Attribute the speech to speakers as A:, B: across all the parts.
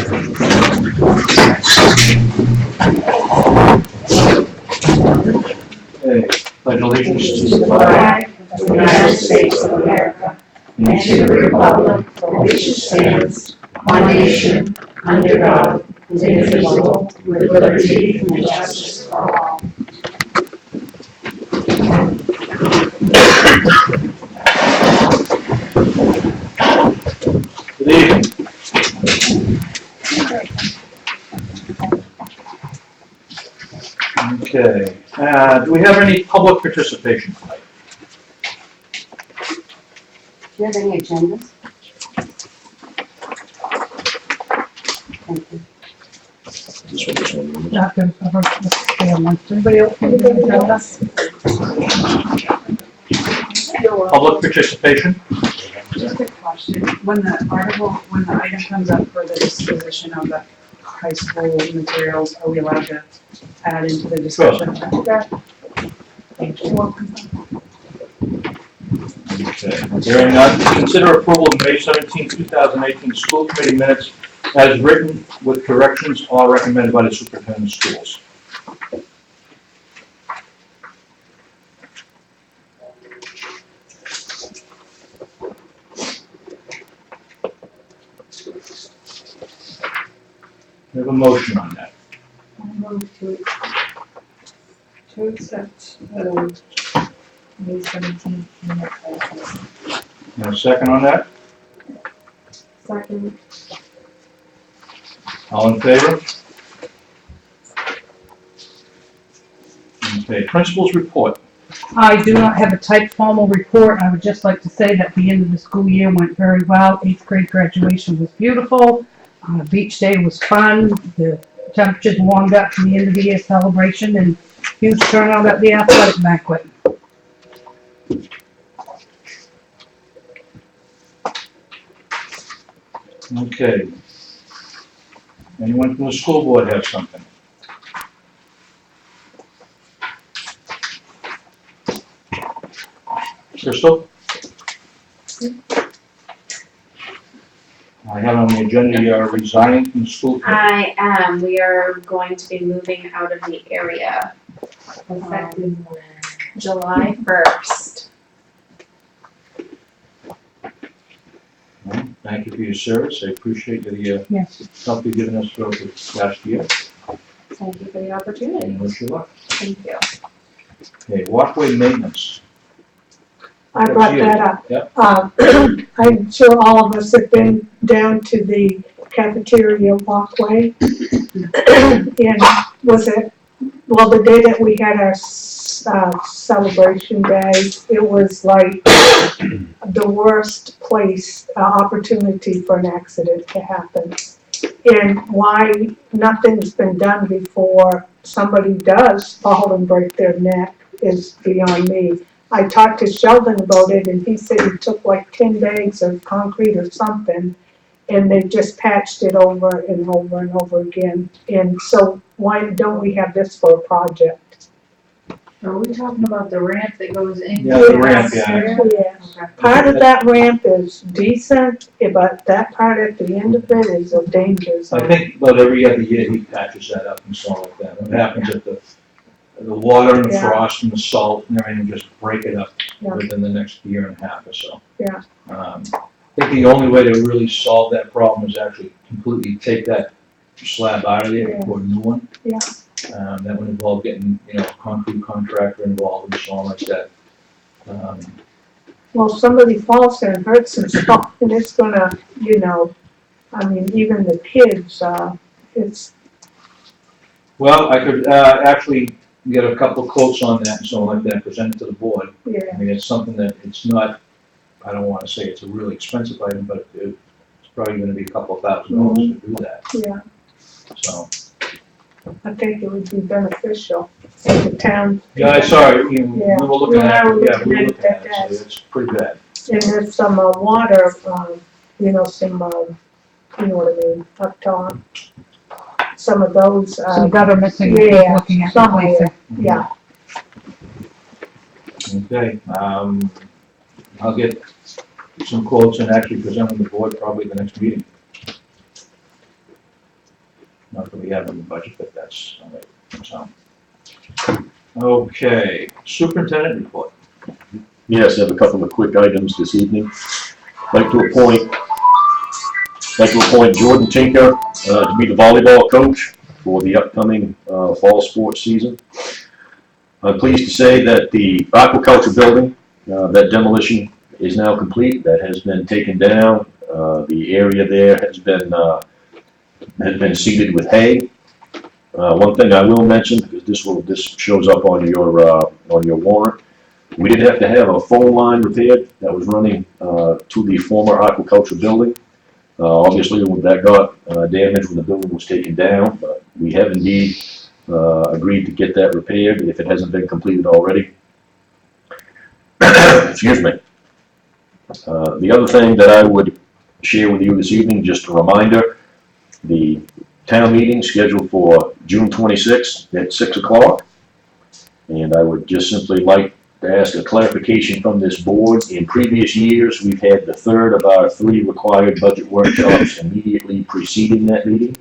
A: Okay, pledge allegiance to
B: To the flag of the United States of America and to the republic for which it stands, one nation, under God, indivisible, with liberty and justice for all.
A: Good evening. Okay, do we have any public participation tonight?
B: Do you have any agendas? Thank you.
C: Not going to cover the family. Anybody else? Anybody else?
A: Public participation?
C: Just a question. When the item comes up for the disposition of the high school materials, are we allowed to add into the discussion? Okay. Thank you.
A: Okay. Hearing none, consider approval of May 17, 2018 school committee minutes as written with corrections or recommended by the superintendent of schools. We have a motion on that.
C: I move to accept May 17th minutes.
A: You have a second on that?
C: Second.
A: All in favor? Okay, principal's report.
C: I do not have a typed formal report. I would just like to say that the end of the school year went very well. 8th grade graduation was beautiful. Beach day was fun. The temperatures warmed up for the end of the year celebration and huge turnout at the athletic banquet.
A: Okay. Anyone from the school board have something? Crystal? I have on the agenda, you are resigning from the school committee.
D: I am. We are going to be moving out of the area effective July 1st.
A: Well, thank you for your service. I appreciate the
C: Yes.
A: help you've given us throughout the last year.
D: Thank you for the opportunity.
A: And wish you luck.
D: Thank you.
A: Okay, walkway maintenance.
E: I brought that up.
A: Yep.
E: I'm sure all of us have been down to the cafeteria walkway. And was it, well, the day that we had our celebration day, it was like the worst place, opportunity for an accident to happen. And why nothing's been done before somebody does fall and break their neck is beyond me. I talked to Sheldon about it, and he said it took like 10 bags of concrete or something, and they just patched it over and over and over again. And so why don't we have this for a project?
F: Are we talking about the ramp that goes in?
A: Yeah, the ramp, yeah.
E: Yeah. Part of that ramp is decent, but that part at the end of it is a danger zone.
A: I think about every other year he patches that up and so like that. What happens if the water and the
E: Yeah.
A: frost and the salt and everything just break it up
E: Yeah.
A: within the next year and a half or so.
E: Yeah.
A: I think the only way to really solve that problem is actually completely take that slab out of there and put a new one.
E: Yeah.
A: That would involve getting, concrete contractor involved and so on like that.
E: Well, if somebody falls there and hurts themselves, and it's gonna, I mean, even the kids, it's,
A: Well, I could, actually get a couple of quotes on that and so on like that, present it to the board.
E: yeah.
A: I mean, it's something that it's not, I don't wanna say it's a really expensive item, but it's probably gonna be a couple of $1,000 to do that,
E: Yeah,
A: so.
E: I think it would be beneficial if the town.
A: Yeah, I saw it, we
E: Yeah.
A: were looking at it,
E: We were
A: yeah, we were
E: looking
A: looking at
E: at
A: it, so it's pretty bad.
E: And there's some water, some, you know what I mean, up top. Some of those,
C: Some gutter missing,
E: yeah,
C: looking at
E: somewhere.
C: replacing.
E: Yeah,
A: Okay, I'll get some quotes and actually present them to the board probably the next meeting. Not that we have in the budget, but that's, all right, so. Okay, superintendent report.
G: Yes, I have a couple of quick items this evening. I'd like to appoint Jordan Tinker to be the volleyball coach for the upcoming fall sports season. I'm pleased to say that the aquaculture building, that demolition is now complete. That has been taken down. The area there has been seeded with hay. One thing I will mention, because this shows up on your warrant, we did have to have a phone line repaired that was running to the former aquaculture building. Obviously, that got damaged when the building was taken down, but we have indeed agreed to get that repaired if it hasn't been completed already. Excuse me. The other thing that I would share with you this evening, just a reminder, the town meeting scheduled for June 26th at 6 o'clock. And I would just simply like to ask a clarification from this board. In previous years, we've had the third of our 3 required budget workshops immediately preceding that meeting.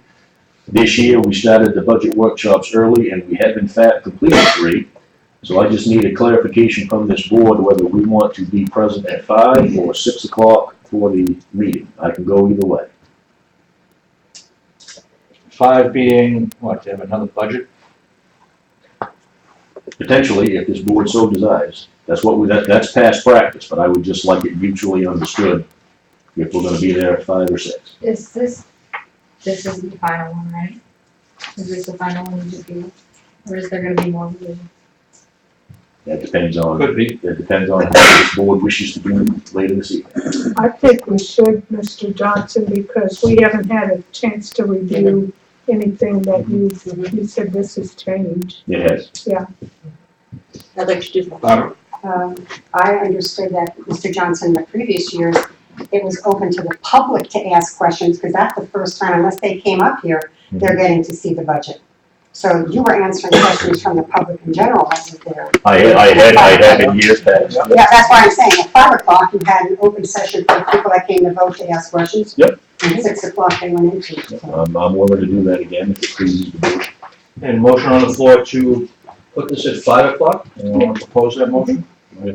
G: This year, we started the budget workshops early, and we have in fact completed 3. So I just need a clarification from this board whether we want to be present at 5 or 6 o'clock for the meeting. I can go either way.
A: 5 being, what, to have another budget?
G: Potentially, if this board so desires. That's past practice, but I would just like it mutually understood if we're gonna be there at 5 or 6.
F: Is this is the final one, right? Is this the final one you just gave? Or is there gonna be more revisions?
G: That depends on,
A: Could be.
G: that depends on how this board wishes to do later this evening.
E: I think we should, Mr. Johnson, because we haven't had a chance to review anything that you said this has changed.
G: It has.
B: I'd like to do that.
A: Barbara?
B: I understood that, Mr. Johnson, in the previous years, it was open to the public to ask questions, because that's the first time, unless they came up here, they're getting to see the budget. So you were answering questions from the public in general, wasn't there?
G: I had in years past.
B: Yeah, that's why I'm saying, at 5 o'clock, you had an open session for people that came to vote to ask questions.
G: Yep.
B: And 6 o'clock they went into. So.
G: I'm willing to do that again if it pleases the board.
A: And motion on the floor to put this at 5 o'clock? Anyone want to propose that motion?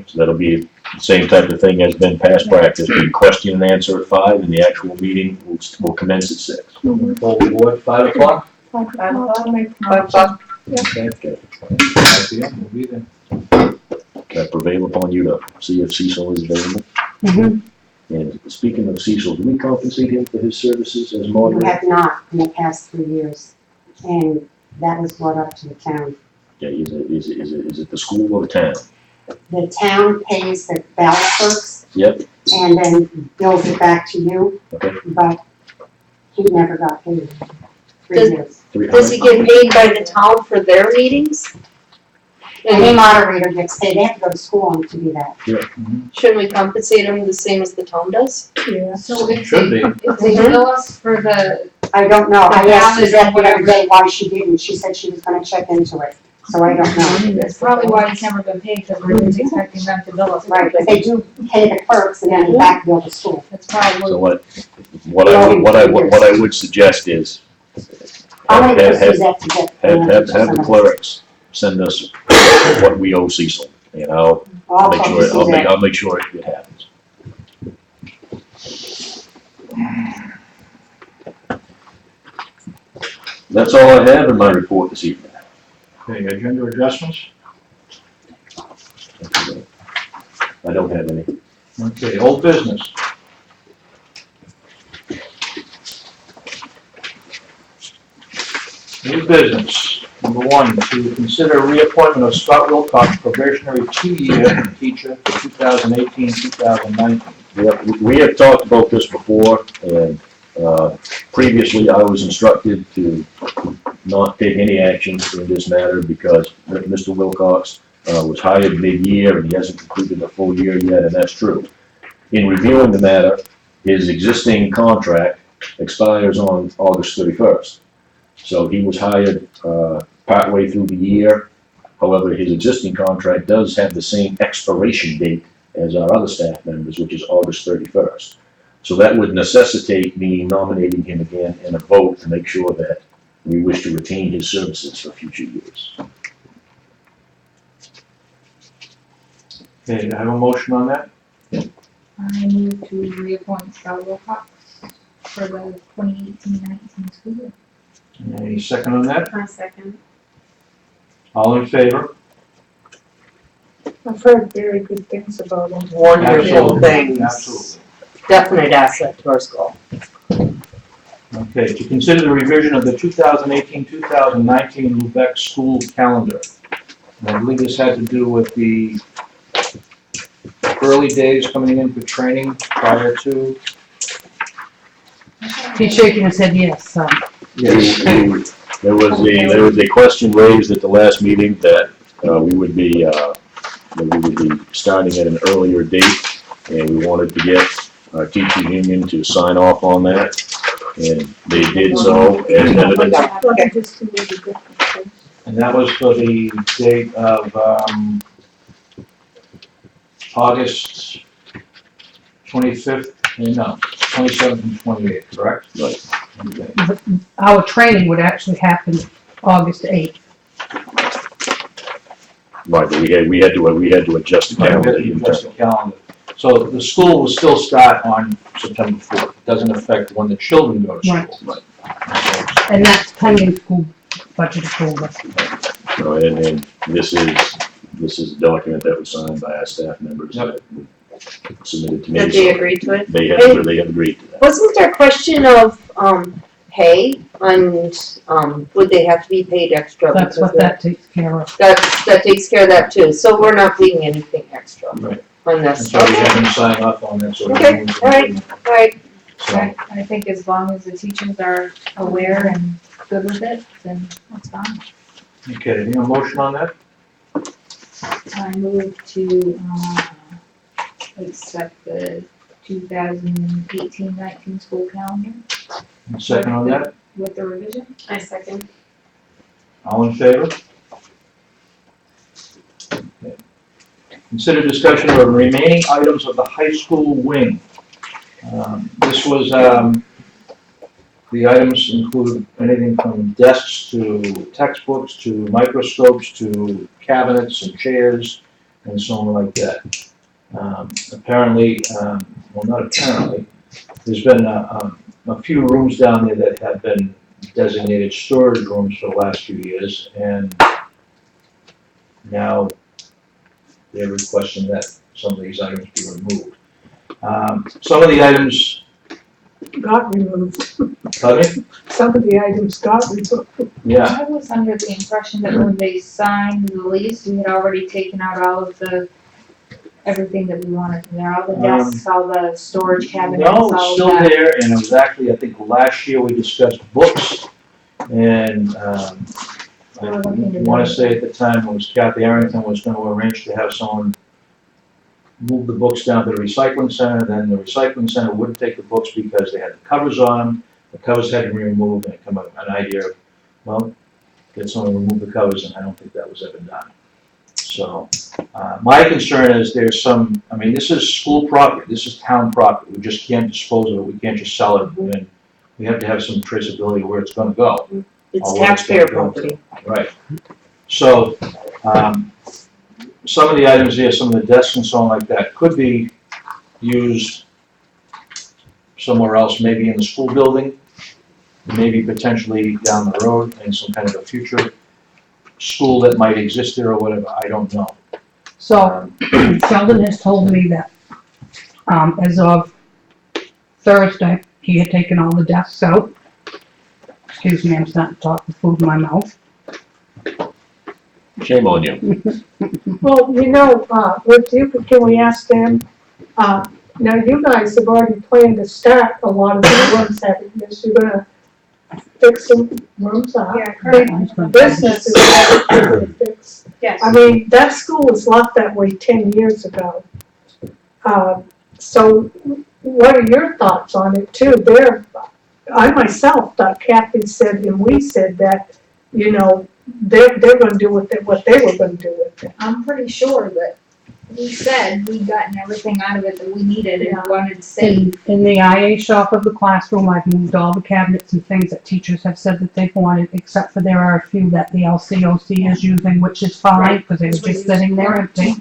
G: So that'll be the same type of thing as been past practice. We question and answer at 5, and the actual meeting will commence at 6.
A: Full board, 5 o'clock?
E: 5 o'clock, make the
F: 5 o'clock.
G: Okay.
A: 5 p.m., we'll be there.
G: I prevail upon you to see if Cecil is available. And speaking of Cecil, do we compensate him for his services as
B: You
G: moderator?
B: have not in the past 3 years, and that was brought up to the town.
G: Okay, is it the school or the town?
B: The town pays the ballot clerks
G: Yep.
B: and then bills it back to you,
G: Okay.
B: but he never got paid. 3
H: Does-
B: years.
H: Does he get paid by the town for their meetings?
B: Any moderator gets paid, they have to go to school to do that.
H: Shouldn't we compensate him the same as the town does?
E: Yeah.
F: So if
A: Should be.
F: if they bill us for the,
B: I don't know, I
F: The
B: asked
F: ballot
B: Suzette
F: or
B: the other
F: whatever.
B: day why she didn't, she said she was gonna check into it, so I don't know.
F: that's probably why it's never been paid, because we're just expecting them to bill us.
B: Right, but they do pay the clerks and then back bill the school.
F: That's
G: So
F: probably,
G: what I would suggest is
B: I'll
G: have,
B: wait for
G: have,
B: Suzette to get.
G: have the clerks send us what we owe Cecil, and I'll
B: I'll
G: make
B: talk
G: sure,
B: to Suzette.
G: I'll make sure it happens. That's all I have in my report this evening.
A: Okay, agenda adjustments?
G: I don't have any.
A: Okay, old business. New business. Number 1, to consider reappointment of Scott Wilcox, probationary 2-year teacher for 2018-2019.
G: We have talked about this before, and previously I was instructed to not take any action in this matter because Mr. Wilcox was hired mid-year and he hasn't completed a full year yet, and that's true. In reviewing the matter, his existing contract expires on August 31st. So he was hired partway through the year. However, his existing contract does have the same expiration date as our other staff members, which is August 31st. So that would necessitate me nominating him again in a vote to make sure that We wish to retain his services for future years.
A: Okay, do I have a motion on that?
F: I move to reappoint Scott Wilcox for the 2018-19 school year.
A: Any second on that?
D: A second.
A: All in favor?
E: I've heard very good things about him.
B: Wonderful
A: Absolutely,
B: things.
A: Absolutely.
B: Definite asset to our school.
A: Okay, to consider the revision of the 2018-2019 Lubec School calendar. And I believe this had to do with the early days coming in for training prior to.
C: He's shaking his head yes,
G: There was a question raised at the last meeting that we would be starting at an earlier date, and we wanted to get our teaching union to sign off on that, and they did so, as evidence.
E: Let me just do the differences.
A: And that was for the date of, August 25th, no, 27th and 28th, correct?
G: Right.
A: Okay.
C: our training would actually happen August 8th.
G: Right, but we had to adjust the calendar.
A: Adjust the calendar. So the school will still start on September 4th. It doesn't affect when the children go to school.
C: Right. And that's pending school budget approval.
G: So, and this is a document that was signed by our staff members that we submitted to me.
H: That they agreed to it?
G: They have agreed to that.
H: Wasn't there a question of, pay and, would they have to be paid extra?
C: That's what that takes care of.
H: That takes care of that too, so we're not paying anything extra
A: Right.
H: on
A: And
H: this.
A: so we haven't signed off on that, so.
H: Okay, all right.
A: So,
F: I think as long as the teachers are aware and good with it, then that's fine.
A: okay, any motion on that?
F: I move to, accept the 2018-19 school calendar
A: Second on that?
F: with the revision.
D: I second.
A: All in favor? Okay. Consider discussion of the remaining items of the high school wing. This was, the items include anything from desks to textbooks to microscopes to cabinets and chairs and so on like that. Apparently, well, not apparently, there's been a few rooms down there that have been designated storage rooms for the last few years, and now they're requesting that some of these items be removed. Some of the items,
E: Got removed.
A: pardon me?
E: Some of the items got removed.
A: Yeah,
F: I was under the impression that when they signed the lease, we had already taken out all of everything that we wanted in there, all the desks, all the storage cabinets,
A: no,
F: all
A: it's
F: of
A: still
F: that.
A: there, and it was actually, I think last year we discussed books, and, I want to say at the time it was Kathy Arrington was going to arrange to have someone move the books down to the recycling center, then the recycling center wouldn't take the books because they had the covers on them, the covers had to be removed, and it come up an idea of, well, get someone to remove the covers, and I don't think that was ever done. So, my concern is there's some, I mean, this is school property, this is town property, we just can't dispose of it, we can't just sell it, and we have to have some traceability of where it's gonna go.
H: It's
A: Or where it's
H: taxpayer
A: gonna go to.
H: property.
A: Right. So, some of the items here, some of the desks and so on like that, could be used somewhere else, maybe in the school building, maybe potentially down the road in some kind of a future school that might exist there or whatever, I don't know.
C: So Sheldon has told me that, as of Thursday, he had taken all the desks out. Excuse me, I'm starting to talk with food in my mouth.
G: Shame on you.
E: Well, with you, can we ask them, now you guys have already planned to start a lot of the rooms, haven't you? So you're gonna fix some rooms up.
D: Yeah, correct.
E: Business is gonna fix.
D: Yes.
E: I mean, that school was left that way 10 years ago. So what are your thoughts on it too? I myself thought Kathy said, and we said that, they're gonna do what they were gonna do with it.
F: I'm pretty sure that we said we'd gotten everything out of it that we needed and wanted to save.
C: In the IA shop of the classroom, I've moved all the cabinets and things that teachers have said that they've wanted, except for there are a few that the LCOC is using, which is fine, because they were just sitting there empty.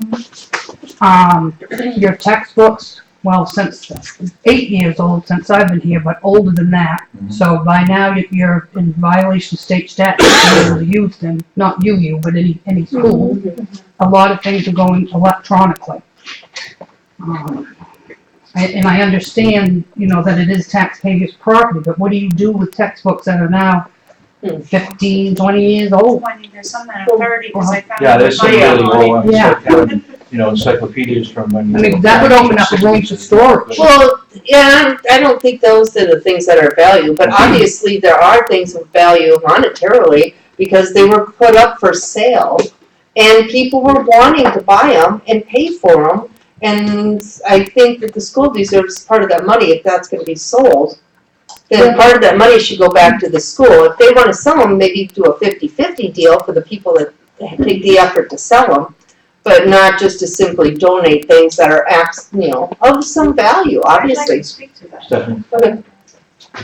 C: Your textbooks, well, since 8 years old, since I've been here, but older than that. So by now, you're in violation of state statute to be able to use them, not you, but any school. A lot of things are going electronically. And I understand, that it is taxpayers' property, but what do you do with textbooks that are now 15, 20 years old?
I: 20, there's some that are 30, because I found.
A: Yeah, there's some really low, I mean,
C: Yeah.
A: so having, encyclopedias from when.
C: I mean, that would open up a range of storage.
H: Well, yeah, I don't think those are the things that are of value, but obviously there are things of value monetarily because they were put up for sale and people were wanting to buy them and pay for them. And I think that the school deserves part of that money if that's gonna be sold. Then part of that money should go back to the school. If they wanna sell them, maybe do a 50-50 deal for the people that take the effort to sell them. But not just to simply donate things that are of some value,
I: I'd like
H: obviously.
I: to speak to that.
A: Stephanie?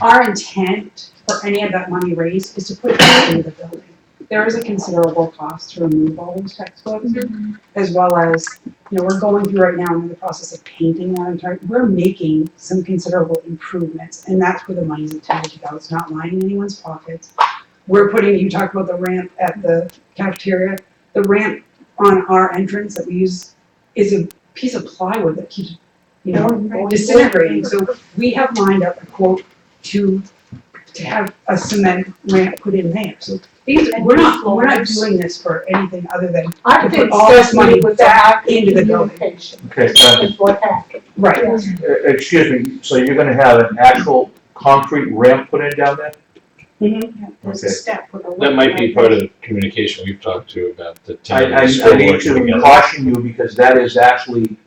J: Our intent for any of that money raised is to put it back into the building. There is a considerable cost to remove all those textbooks, as well as, we're going through right now in the process of painting that entire, we're making some considerable improvements, and that's where the money's intended to go. It's not lining anyone's pockets. You talked about the ramp at the cafeteria. The ramp on our entrance that we use is a piece of plywood that keeps, disintegrating. So we have lined up a quote to have a cement ramp put in there. So we're not doing this for anything other than
E: I
J: to
E: think
J: put all this money
E: with
J: back into the building.
E: communication
A: Okay, Stephanie,
E: is what happened.
J: Right.
A: excuse me, so you're gonna have an actual concrete ramp put in down there?
I: There's a
A: Okay.
I: step with a.
K: That might be part of the communication we've talked to about the
A: I
K: town. and the school
A: need
K: working
A: to
K: together.
A: caution you because that is actually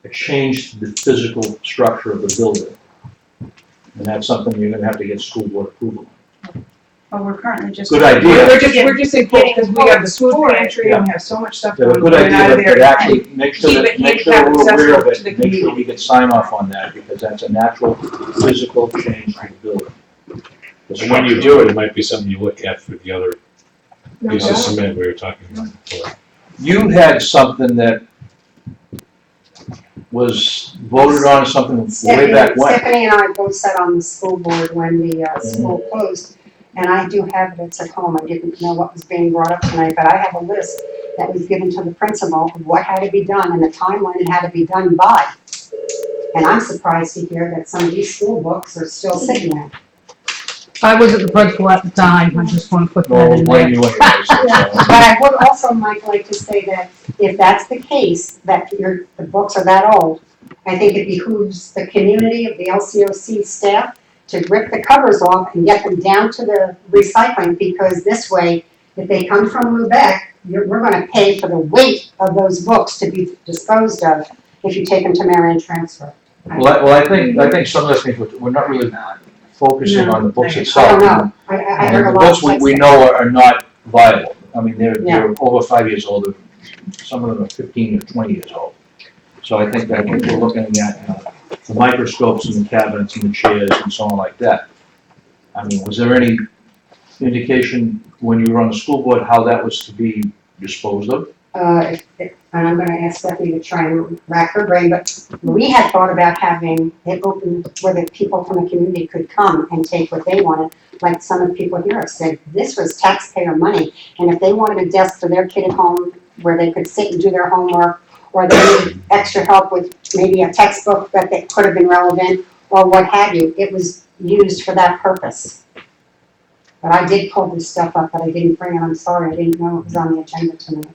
A: a change to the physical structure of the building. And that's something you're gonna have to get school board approval.
I: But we're currently just.
A: Good idea.
J: We're just in quote, because we have the food pantry and we have so much stuff
A: Yeah,
J: going
A: good
J: in and out
A: idea,
J: of
A: but
J: there.
A: actually, make sure
J: Keep
A: that,
J: it
A: make sure
J: handicap
A: we're aware of
J: accessible to the
A: it, make sure we get sign off on that, because that's a natural physical change to the building.
K: And when you do it, it might be something you look at for the other piece of cement we were talking about before.
A: You had something that was voted on, something way back when.
B: Stephanie and I both sat on the school board when the school closed, and I do have it at home. I didn't know what was being brought up tonight, but I have a list that was given to the principal of what had to be done and the timeline it had to be done by. And I'm surprised to hear that some of these school books are still sitting there.
C: I wasn't the principal at the time, I just want to put that
A: Well,
C: in
A: blame
C: there.
A: you anyway, so,
B: But I would also, Mike, like to say that if that's the case, that the books are that old, I think it behooves the community of the LCOC staff to rip the covers off and get them down to the recycling, because this way, if they come from Lubec, we're gonna pay for the weight of those books to be disposed of if you take them to Marion Transfer.
A: Well, I think some of the things, we're not really focusing on the books
B: I
A: itself.
B: don't know, I heard a
A: The
B: lot of
A: books we
B: things.
A: know are not viable. I mean, they're
B: Yeah.
A: over 5 years old, some of them are 15 or 20 years old. So I think that we're looking at, the microscopes and the cabinets and the chairs and so on like that. I mean, was there any indication when you were on the school board how that was to be disposed of?
B: And I'm gonna ask Stephanie to try and rack her brain, but we had thought about having it open where the people from the community could come and take what they wanted. Like some of the people here have said, this was taxpayer money, and if they wanted a desk for their kid at home where they could sit and do their homework, or they needed extra help with maybe a textbook that could have been relevant, or what have you, it was used for that purpose. But I did pull this stuff up, but I didn't bring it, I'm sorry, I didn't know it was on the agenda tonight.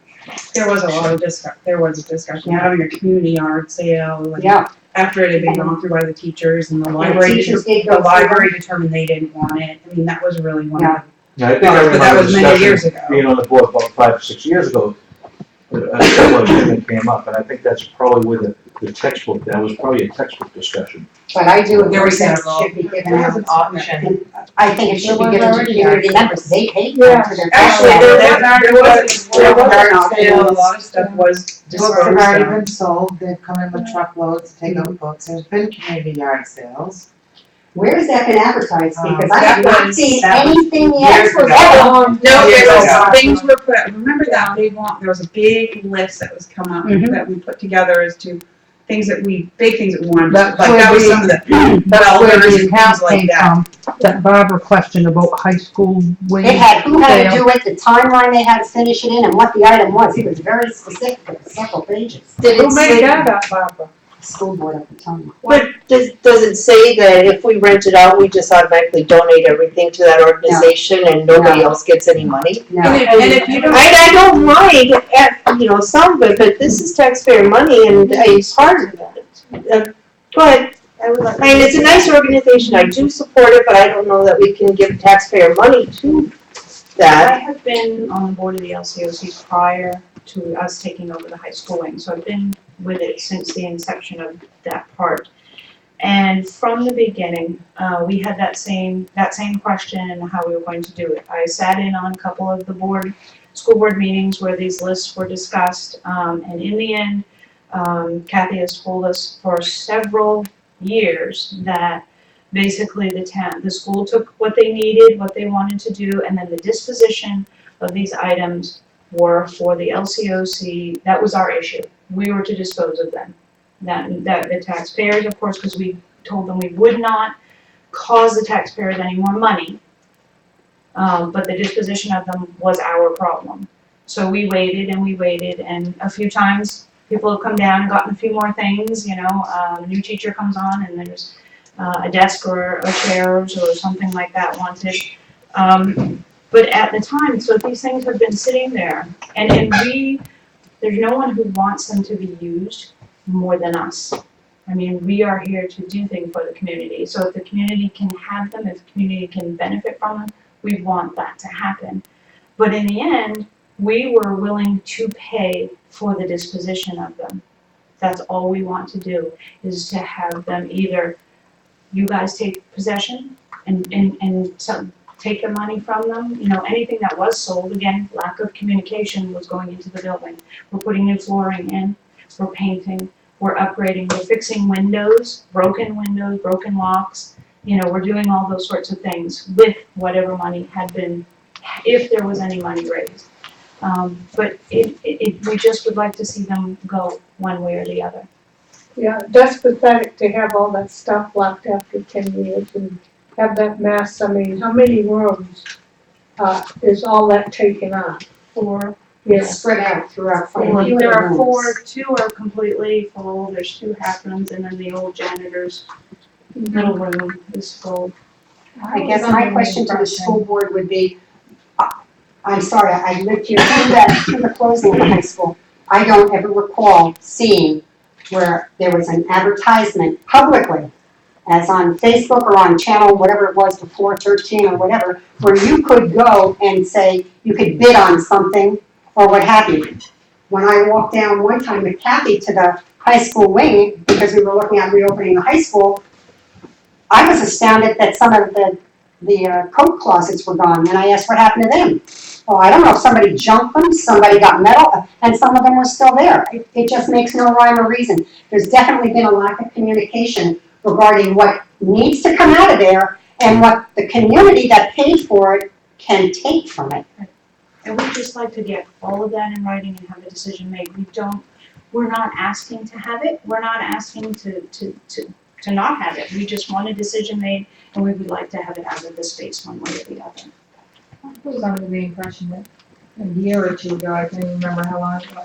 J: There was a lot of discussion, having a community yard sale, like,
B: Yeah,
J: after it had been gone through by the teachers and the library,
B: teachers did go
J: the
B: through
J: library determined they didn't want it. I mean, that was really one of
A: Yeah, I think
J: No,
A: I
J: but that
A: remember
J: was many years
A: discussion
J: ago.
A: being on the board about 5 or 6 years ago. A similar thing that came up, and I think that's probably where the the textbook, that was probably a textbook discussion.
B: But I do
J: There were
B: agree that it
J: several.
B: should be given
J: There was
B: out.
J: an option.
B: I think it should be given to community members, they paid
E: Yeah.
B: for their.
J: Actually, there was
B: There
J: sale, a lot of stuff was
L: Books have
J: disposed
L: already
J: of.
L: been sold, they've come in with truckloads, to take out books, there's been community yard sales.
B: Where has that been advertised? Because I
J: That
B: have not
J: was-
B: seen
L: that was
B: anything yet.
L: years ago.
J: No, there
L: Years
J: was,
L: ago.
J: things were put, remember that big one, there was a big list that was come up,
C: Mhm.
J: that we put together as to things that we, big things that we wanted,
C: That's
J: like that was
C: where
J: some of the
C: That's where
J: welders
C: the
J: and
C: account
J: things like
C: came
J: that.
C: from, that Barbara questioned about high school wage
B: It had who had to
C: sale.
B: do it, the timeline they had to finish it in, and what the item was. It was very specific, it was several pages.
H: Did it say,
E: that up, Barbara?
B: School board at the time.
H: but does it say that if we rent it out, we just automatically donate everything to that organization and nobody
B: No.
H: else gets any money?
B: No.
J: And if you don't.
H: I don't mind, some of it, but this is taxpayer money and it's hard. Go ahead. I mean, it's a nice organization, I do support it, but I don't know that we can give taxpayer money to
I: I
H: that.
I: have been on the board of the LCOC prior to us taking over the high school wing, so I've been with it since the inception of that part. And from the beginning, we had that same question and how we were going to do it. I sat in on a couple of the school board meetings where these lists were discussed, and in the end, Kathy has told us for several years that basically the school took what they needed, what they wanted to do, and then the disposition of these items were for the LCOC. That was our issue. We were to dispose of them. That the taxpayers, of course, because we told them we would not cause the taxpayers any more money, but the disposition of them was our problem. So we waited, and a few times people have come down and gotten a few more things, a new teacher comes on and there's a desk or a chairs or something like that wanted. But at the time, so these things have been sitting there, and there's no one who wants them to be used more than us. I mean, we are here to do things for the community, so if the community can have them, if the community can benefit from them, we want that to happen. But in the end, we were willing to pay for the disposition of them. That's all we want to do, is to have them either, you guys take possession and take the money from them, anything that was sold, again, lack of communication was going into the building. We're putting new flooring in, we're painting, we're upgrading, we're fixing windows, broken locks, we're doing all those sorts of things with whatever money had been, if there was any money raised. But we just would like to see them go one way or the other.
E: Yeah, that's pathetic to have all that stuff left after 10 years and have that mess. I mean, how many rooms, is all that taken up?
I: 4.
E: Yes.
B: Spread out throughout. quite a few of
I: There
B: the
I: are
B: rooms.
I: 4, 2 are completely full, there's 2 half rooms, and then the old janitor's little room is full.
B: I guess my question to the school board would be, I'm sorry, I lived here through the closing of the high school. I don't ever recall seeing where there was an advertisement publicly, as on Facebook or on channel, whatever it was before 13 or whatever, where you could go and say, you could bid on something or what have you. When I walked down one time with Kathy to the high school wing, because we were looking at reopening the high school, I was astounded that some of the coat closets were gone, and I asked what happened to them. Well, I don't know if somebody junked them, somebody got metal, and some of them were still there. It just makes no rhyme or reason. There's definitely been a lack of communication regarding what needs to come out of there and what the community that paid for it can take from it.
I: And we'd just like to get all of that in writing and have a decision made. We're not asking to have it, we're not asking to not have it. We just want a decision made, and we would like to have it out of the space one way or the other.
F: I was under the impression that a year or two ago, I can't even remember how long ago,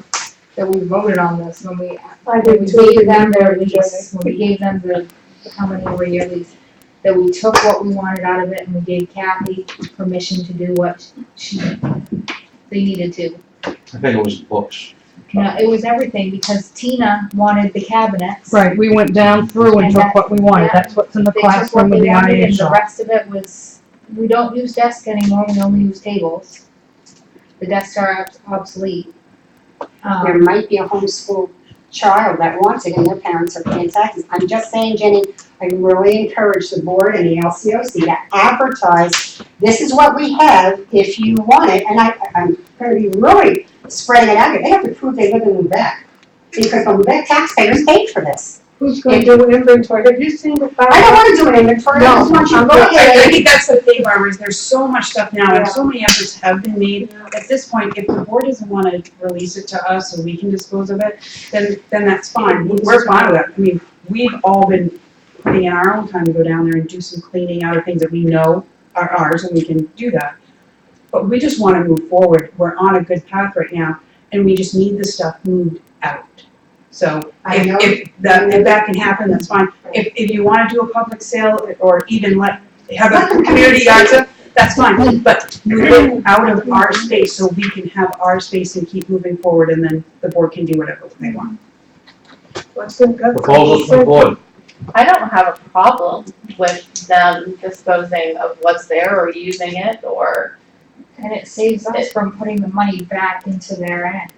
F: that we voted on this when we gave them their lease, when we gave them the how many were year lease, that we took what we wanted out of it and we gave Kathy permission to do what they needed to.
A: I think it was the books.
F: No, it was everything, because Tina wanted the cabinets.
C: Right, we went down through and
F: And
C: took
F: that-
C: what we wanted,
F: yeah.
C: that's what's in the
F: They took what
C: classroom with
F: they
C: the
F: wanted,
C: IA
F: and the
C: shop.
F: rest of it was, we don't use desks anymore, we only use tables. The desks are obsolete.
B: There might be a homeschool child that wants it and their parents are paying taxes. I'm just saying, Jenny, I really encourage the board and the LCOC to advertise, this is what we have if you want it, and I'm gonna be really spreading it out here. They have to prove they live in Lubec, because the Lubec taxpayers paid for this.
E: Who's gonna do inventory? Have you seen the?
B: I don't wanna do an inventory, I just want you to look
J: I
B: at it.
J: think that's the thing, Barbara, is there's so much stuff now, and so many efforts have been made. At this point, if the board doesn't wanna release it to us, so we can dispose of it, then that's fine, we're fine with that. I mean, we've all been putting in our own time to go down there and do some cleaning out of things that we know are ours, and we can do that. But we just wanna move forward, we're on a good path right now, and we just need the stuff moved out. So,
B: I know.
J: if that can happen, that's fine. If you wanna do a public sale, or even have a community yard sale, that's fine, but move it out of our space so we can have our space and keep moving forward, and then the board can do whatever they want.
A: Proposals from the board.
D: I don't have a problem with them disposing of what's there or using it or.
F: And it saves us from putting the money back into their end.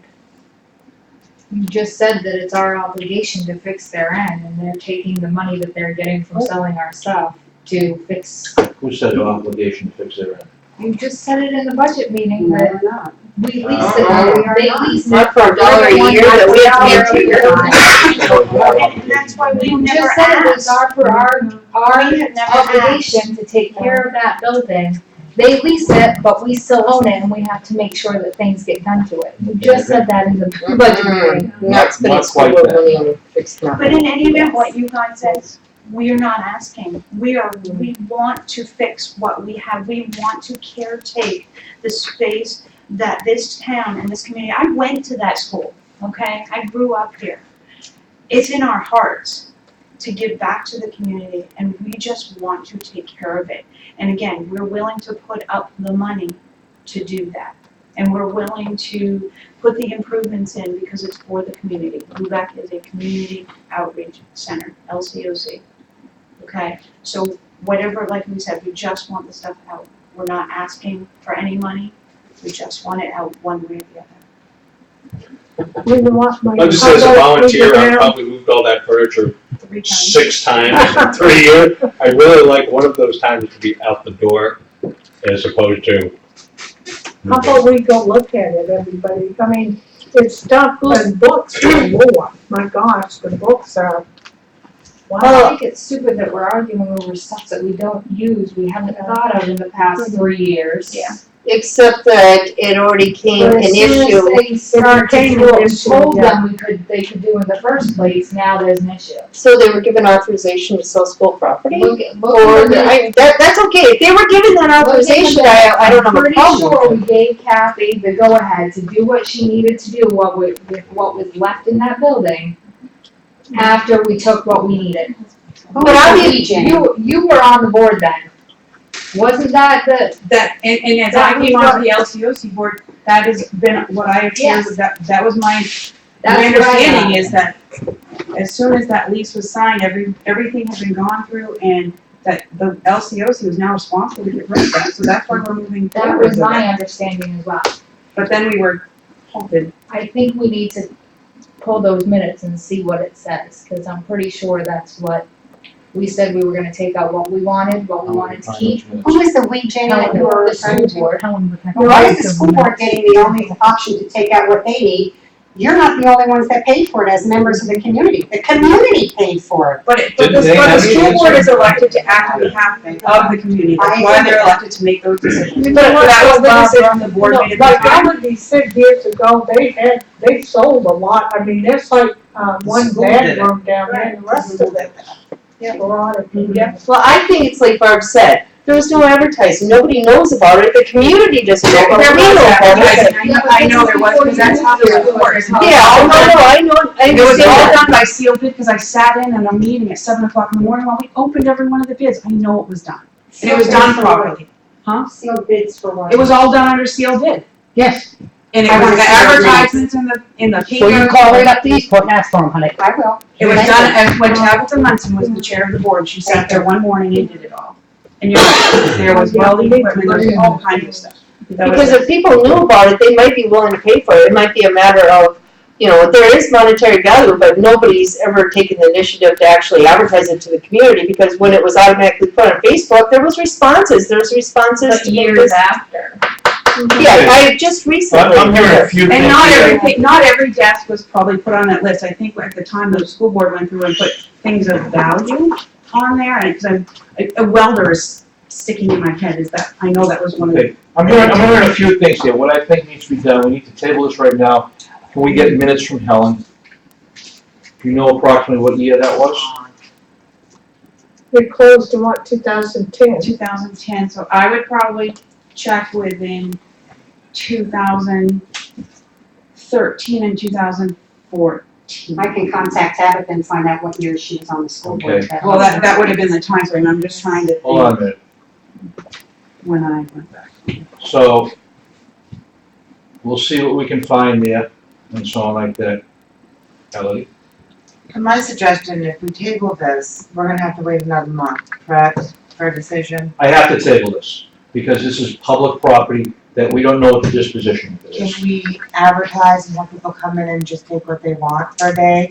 F: You just said that it's our obligation to fix their end, and they're taking the money that they're getting from selling our stuff to fix.
A: Who said the obligation to fix their end?
F: You just said it in the budget meeting that we lease
H: Uh-uh.
F: it, they lease it.
H: Not for $1 a year that we have to pay for.
I: And that's why we
F: You
I: never
F: just said it was
I: asked.
F: our
I: We had never
F: obligation to take care of that building. They lease it, but we still own it, and we have to make sure that things get done to it. You just said that in the budget meeting.
H: Not spending
A: Not
H: school
A: quite
H: board
A: that.
H: money on fixed nothing.
I: But in any event, what you guys said, we are not asking. We want to fix what we have. We want to caretake the space that this town and this community, I went to that school, okay? I grew up here. It's in our hearts to give back to the community, and we just want to take care of it. And again, we're willing to put up the money to do that. And we're willing to put the improvements in because it's for the community. Lubec is a community outreach center, LCOC. Okay, so whatever, like we said, we just want the stuff out. We're not asking for any money, we just want it out one way or the other.
E: You know what, my.
K: I'll just say as a
E: I
K: volunteer, I've
E: down.
K: probably moved all that furniture
I: 3 times.
K: 6 times in 3 years. I really like one of those times to be out the door as opposed to.
E: How about we go look at it, everybody? I mean, it's stuff and books galore. My gosh, the books are.
F: Well, I think it's stupid that we're arguing over stuff that we don't use, we haven't thought of in the past 3 years.
I: Yeah.
H: Except that it already came
F: But
H: an
F: as soon
H: issue.
F: as they start to
E: became
F: do what
E: an
F: we
E: issue,
F: told
E: yeah.
F: them they could do in the first place, now there's an issue.
H: So they were given authorization to sell school property?
F: Look
H: Or,
F: at the
H: that's okay, if they were given that authorization, I don't have a
F: Pretty
H: problem
F: sure
H: with
F: we gave Kathy the go-ahead to do what she needed to do, what was left in that building, after we took what we needed.
B: But obviously,
F: You were on the board then. Wasn't that
J: And as I came on the LCOC board, that has been what I have shared with that was my understanding is that as soon as that lease was signed, everything has been gone through, and that the LCOC was now responsible to get rid of that, so that's why we're moving
F: That
J: forward
F: was
J: with
F: my
J: it.
F: understanding as well.
J: But then we were halted.
F: I think we need to pull those minutes and see what it says, cause I'm pretty sure that's what we said we were gonna take out what we wanted to keep.
B: Who is the we, Jenny, that you were
F: The
B: referring
F: school
B: to?
F: board.
B: Why is the school board getting the only option to take out what they need? You're not the only ones that paid for it as members of the community. The community paid for it.
J: But
A: Didn't
J: the
A: they have
J: school
A: the
J: board is
A: answer?
J: elected to act on behalf of the community, that's
B: I
J: why
B: agree.
J: they're elected to make those decisions.
E: You
J: But
E: know what,
J: that was the
E: Barbara?
J: decision the board made at the
E: Like
J: time.
E: Melody said years ago, they sold a lot. I mean, there's like, one
L: school did it.
E: bedroom down there, and the rest of it. Yeah, a lot of people.
J: Yeah.
H: Well, I think it's like Barb said, there was no advertising, nobody knows about it, the community doesn't know, but
J: There
H: we
J: was
H: know about it.
J: advertising, I know there was, because that's how the report is.
H: Yeah, I know, I
J: It was
H: understand
J: all
H: that.
J: done by sealed bid, because I sat in a meeting at 7:00 in the morning while we opened every one of the bids, I know it was done. And it was done properly.
B: Sealed bids for what?
J: It was all done under sealed bid.
C: Yes,
J: And it
B: I
J: was
B: wanna
J: the
B: see your
J: advertisements in the
C: so you
J: paper.
C: call right up to Eastport and ask for them, honey.
B: I will.
J: It was done, and when Tabitha Munson was the chair of the board, she sat there one morning and did it all. And you're right, there was welding equipment, there was all kinds of stuff. That was
H: Because if people knew about it, they might be willing to pay for it, it might be a matter of, you know, there is monetary value, but nobody's ever taken the initiative to actually advertise it to the community, because when it was automatically put on Facebook, there was responses
D: But
H: to
D: years
H: this.
D: after.
H: Yeah, I just recently.
A: I'm hearing a few things.
J: And not
A: here.
J: everything, not every desk was probably put on that list. I think at the time the school board went through and put things of value on there, and because a welder is sticking in my head, is that, I know that was one of the.
A: Okay, I'm hearing a few things here. What I think needs to be done, we need to table this right now. Can we get minutes from Helen? Do you know approximately what year that was?
E: We closed in what, 2010?
J: 2010, so I would probably check within 2013 and 2014.
B: I can contact Tabitha and find out what year she was on the school board.
A: Okay.
J: Well, that would have been the time frame. I'm just trying to
A: Hold on a
J: think
A: minute.
J: when I went back.
A: So, we'll see what we can find there and so on like that. Elodie?
L: My suggestion, if we table this, we're gonna have to wait another month, correct, for a decision?
A: I have to table this because this is public property that we don't know what the disposition of it
L: Can
A: is.
L: we advertise and have people come in and just take what they want for a day?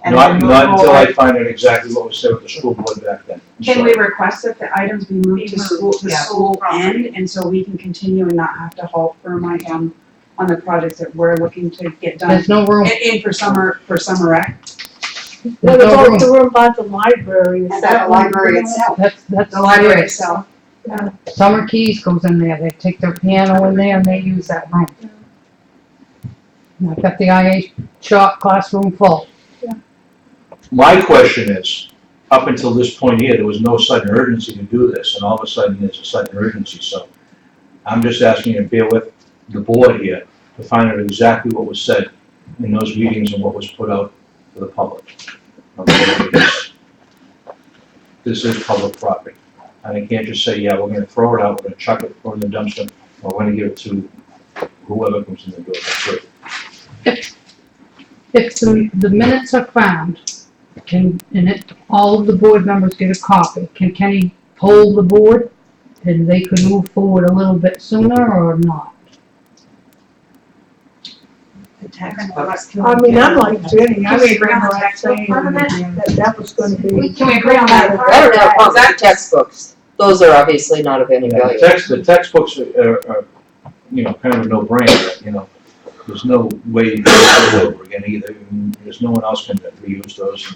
L: And
A: Not
L: then move
A: until I
L: forward?
A: find out exactly what was said with the school board back then. I'm
J: Can
A: sorry.
J: we request that the items be moved to school,
L: yeah.
J: end, and so we can continue and not have to halt for on the projects that we're looking to get done?
C: There's no room.
J: In for summer rec?
E: What about the room by the library? Is
B: And
E: that
B: that library itself.
C: That's
J: The library
C: weird.
J: itself.
C: Summer Keys goes in there, they take their piano in there and they use that room. And I've got the IA shop classroom full.
A: My question is, up until this point here, there was no sudden urgency to do this, and all of a sudden there's a sudden urgency, so I'm just asking you to bear with the board here to find out exactly what was said in those meetings and what was put out to the public. Okay, because this is public property, and I can't just say, yeah, we're gonna throw it out, we're gonna chuck it, throw it in the dumpster, or we're gonna give it to whoever comes in the door. That's it.
C: If the minutes are found, all of the board members get a copy, can Kenny poll the board? And they could move forward a little bit sooner or not?
J: The textbooks.
E: I mean, I'm like Jenny, I
J: Can we agree on the
E: remember
J: textbook
E: saying
J: part of it?
E: that was gonna be.
J: Can we agree on that part?
H: I don't have a problem with the textbooks. Those are obviously not of any
A: Yeah,
H: value.
A: the textbooks are, kind of a no-brainer, there's no way you can do it over again either, there's no one else can reuse those,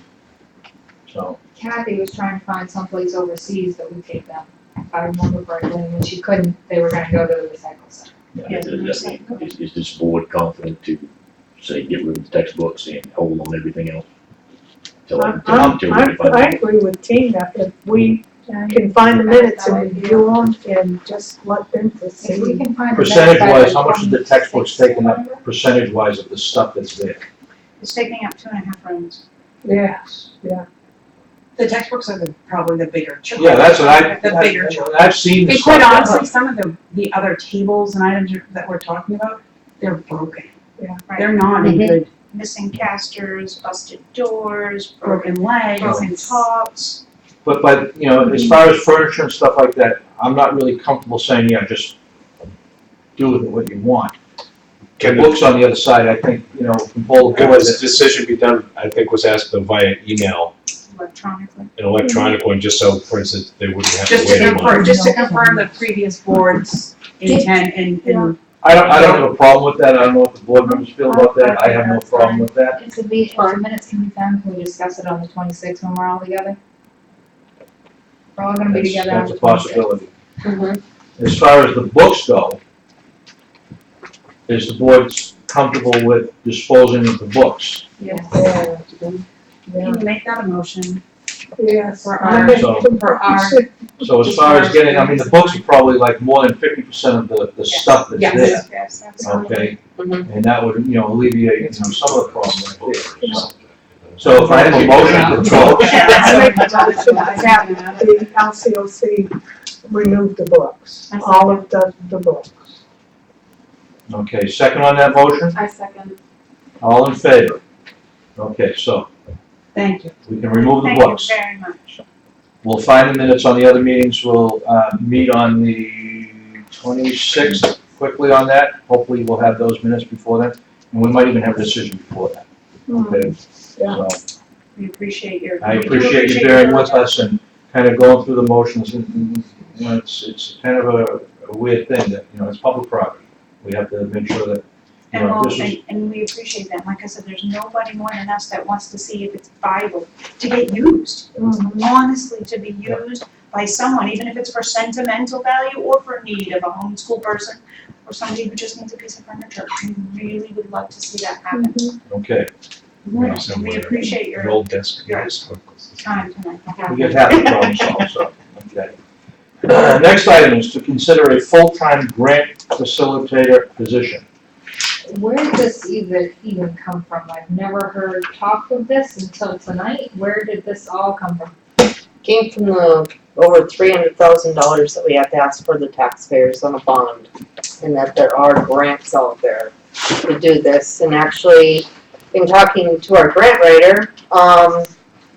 A: so.
F: Kathy was trying to find someplace overseas that would take them. If I remember correctly, and when she couldn't, they were gonna go to the recycle center.
G: Is this board confident to say get rid of the textbooks and hold on everything else? Till we
E: I
G: find
E: agree with Tina, if we can find the minutes and review them and just let them
F: If we
E: proceed.
F: can find a
A: Percentage-wise, how much of the textbook's taken up, percentage-wise of the stuff that's there?
I: It's taking up 2.5 rooms.
E: Yes, yeah.
J: The textbooks are probably the bigger chunk.
A: Yeah, that's what
J: The bigger chunk.
A: I've seen the
J: And
A: stuff.
J: quite honestly, some of the other tables and items that we're talking about, they're broken.
E: Yeah.
J: They're not in
C: Mhm.
J: good,
I: Missing casters, busted doors,
J: broken legs
I: broken
J: and
I: tops.
A: But, as far as furniture and stuff like that, I'm not really comfortable saying, yeah, just do with it what you want. The
K: Can
A: books on the other side, I think, from both
K: Could
A: boards,
K: this decision be done, I think was asked via email,
I: Electronically.
K: an electronic one, just so, for instance, they wouldn't have to
J: just to
K: wait a month?
J: confirm the previous board's intent and
A: I don't have a problem with that, I don't know what the board members feel about that, I have no problem with that.
F: If the minutes can be found, can we discuss it on the 26th when we're all together? We're all gonna be together on
A: That's
F: the
A: a
F: 26th.
A: possibility.
H: Mhm.
A: As far as the books go, is the board comfortable with disposing of the books?
E: Yeah.
J: can you make that a motion?
E: Yes.
J: For
E: I
J: our-
E: think
A: So-
J: for our-
A: So as far as getting, the books are probably like more than 50% of the stuff that's
J: Yes.
A: there,
I: Yes, that's.
A: okay?
H: Mhm.
A: And that would, alleviate, some of the problem right there, So if I have a motion to vote,
E: I make a motion to have the LCOC remove the books, all of the books.
A: okay, second on that motion,
D: I second.
A: all in favor? Okay, so
J: Thank you.
A: we can remove the
I: Thank you
A: books.
I: very much.
A: We'll find the minutes on the other meetings, we'll, meet on the 26th, quickly on that, hopefully we'll have those minutes before then. And we might even have a decision before that, okay?
E: Yeah.
A: So,
I: We appreciate your.
A: I
I: we do
A: appreciate you
I: your
A: bearing
I: work.
A: with us and kind of going through the motions, and, you know, it's kind of a weird thing that, you know, it's public property. We have to make sure that, you
I: And
A: know,
I: well,
A: this is,
I: and we appreciate that, like I said, there's nobody more than us that wants to see if it's viable to get used. Honestly, to be used by someone, even if it's for sentimental value or for need of a homeschool person or somebody who just needs a piece of furniture. We really would love to see that happen.
A: okay.
K: Maybe
I: So we
K: somewhere,
I: appreciate
K: an
I: your
K: old desk.
I: your time tonight.
A: We get half the problem solved, so, okay. Next item is to consider a full-time grant facilitator position.
F: Where did this even come from? I've never heard talk of this until tonight. Where did this all come from?
H: Came from the over $300,000 that we have to ask for the taxpayers on a bond. And that there are grants out there to do this. And actually, in talking to our grant writer,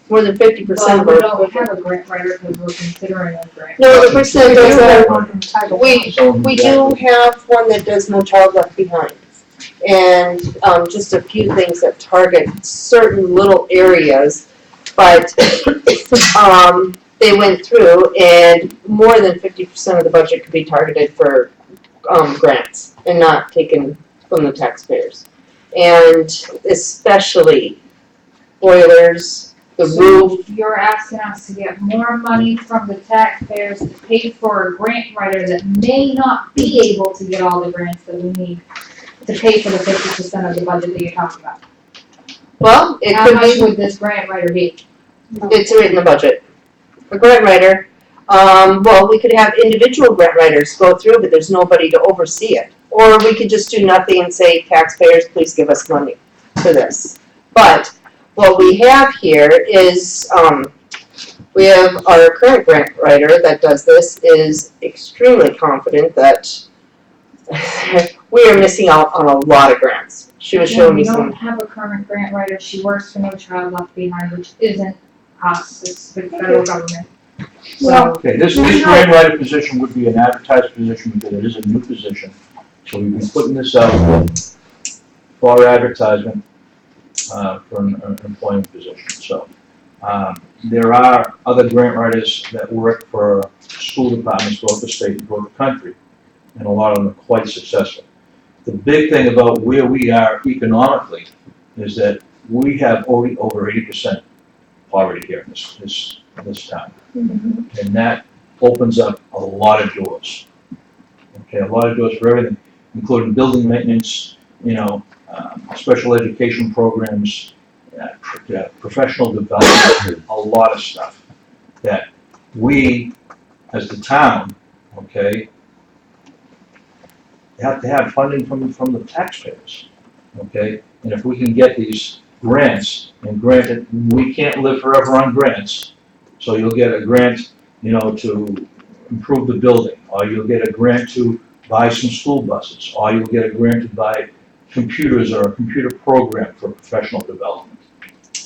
H: more than 50% of
F: We
H: our.
F: don't have a grant writer because we're considering a grant.
H: No, the person does we
A: We
H: do have one that does No Child Left Behind. And, just a few things that target certain little areas, but, they went through and more than 50% of the budget could be targeted for, grants and not taken from the taxpayers. And especially boilers, the roof.
F: You're asking us to get more money from the taxpayers to pay for a grant writer that may not be able to get all the grants that we need to pay for the 50% of the budget that you're talking about.
H: Well, it
F: How
H: could
F: much
H: be,
F: would this grant writer be?
H: it's written in the budget. A grant writer, well, we could have individual grant writers go through, but there's nobody to oversee it. Or we could just do nothing and say, taxpayers, please give us money for this. But what we have here is, we have our current grant writer that does this is extremely confident that we are missing out on a lot of grants. She was showing me
F: We don't
H: some.
F: have a current grant writer. She works for No Child Left Behind, which isn't us, it's the federal government. So,
A: Okay, this grant writer position would be an advertised position because it is a new position. So we've been putting this out for advertisement, for an employment position. So, there are other grant writers that work for school departments throughout the state and throughout the country, and a lot of them are quite successful. The big thing about where we are economically is that we have over 80% poverty here in this town. And that opens up a lot of doors. Okay, a lot of doors for everything, including building maintenance, you know, special education programs, professional development, a lot of stuff that we, as the town, okay, have to have funding from the taxpayers, okay? And if we can get these grants, and granted, we can't live forever on grants, so you'll get a grant, you know, to improve the building, or you'll get a grant to buy some school buses, or you'll get a grant to buy computers or a computer program for professional development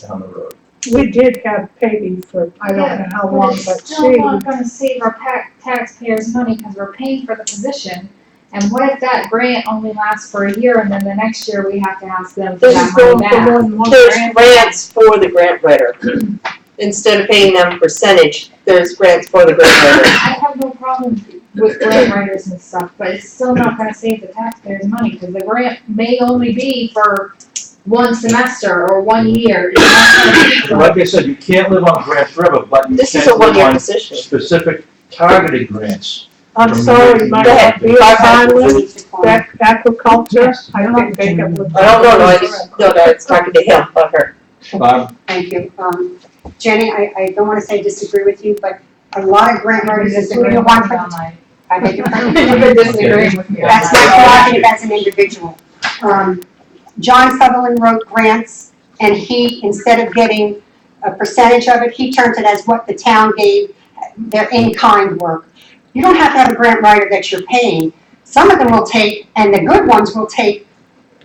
A: down the road.
E: We did have Peggy for, I don't know how long, but
F: it's still
E: she,
F: not gonna save our taxpayers money because we're paying for the position. And what if that grant only lasts for a year and then the next year we have to ask them for
E: this
F: that
E: is
F: money
E: going
F: back?
E: for one
H: There's
E: grant.
H: grants for the grant writer. Instead of paying them percentage, there's grants for the grant writer.
F: I have no problem with grant writers and stuff, but it's still not gonna save the taxpayers money because the grant may only be for one semester or 1 year. It's not gonna be for-
A: Like I said, you can't live on grants forever, but you
H: This is
A: can
H: a
A: live
H: one-year
A: on
H: position.
A: specific targeted grants.
E: I'm sorry, my
H: Go ahead.
E: bioeconomist, agriculture, I think they could.
H: I don't know, no, I just, no, it's talking to him, not her.
A: Bob?
B: Thank you. Jenny, I don't want to say disagree with you, but a lot of grant writers is doing one for, I beg your pardon.
F: You've been disagreeing with me.
B: That's not prerogative as an individual. John Sutherland wrote grants, and he, instead of getting a percentage of it, he turned it as what the town gave their in-kind work. You don't have to have a grant writer that you're paying. Some of them will take, and the good ones will take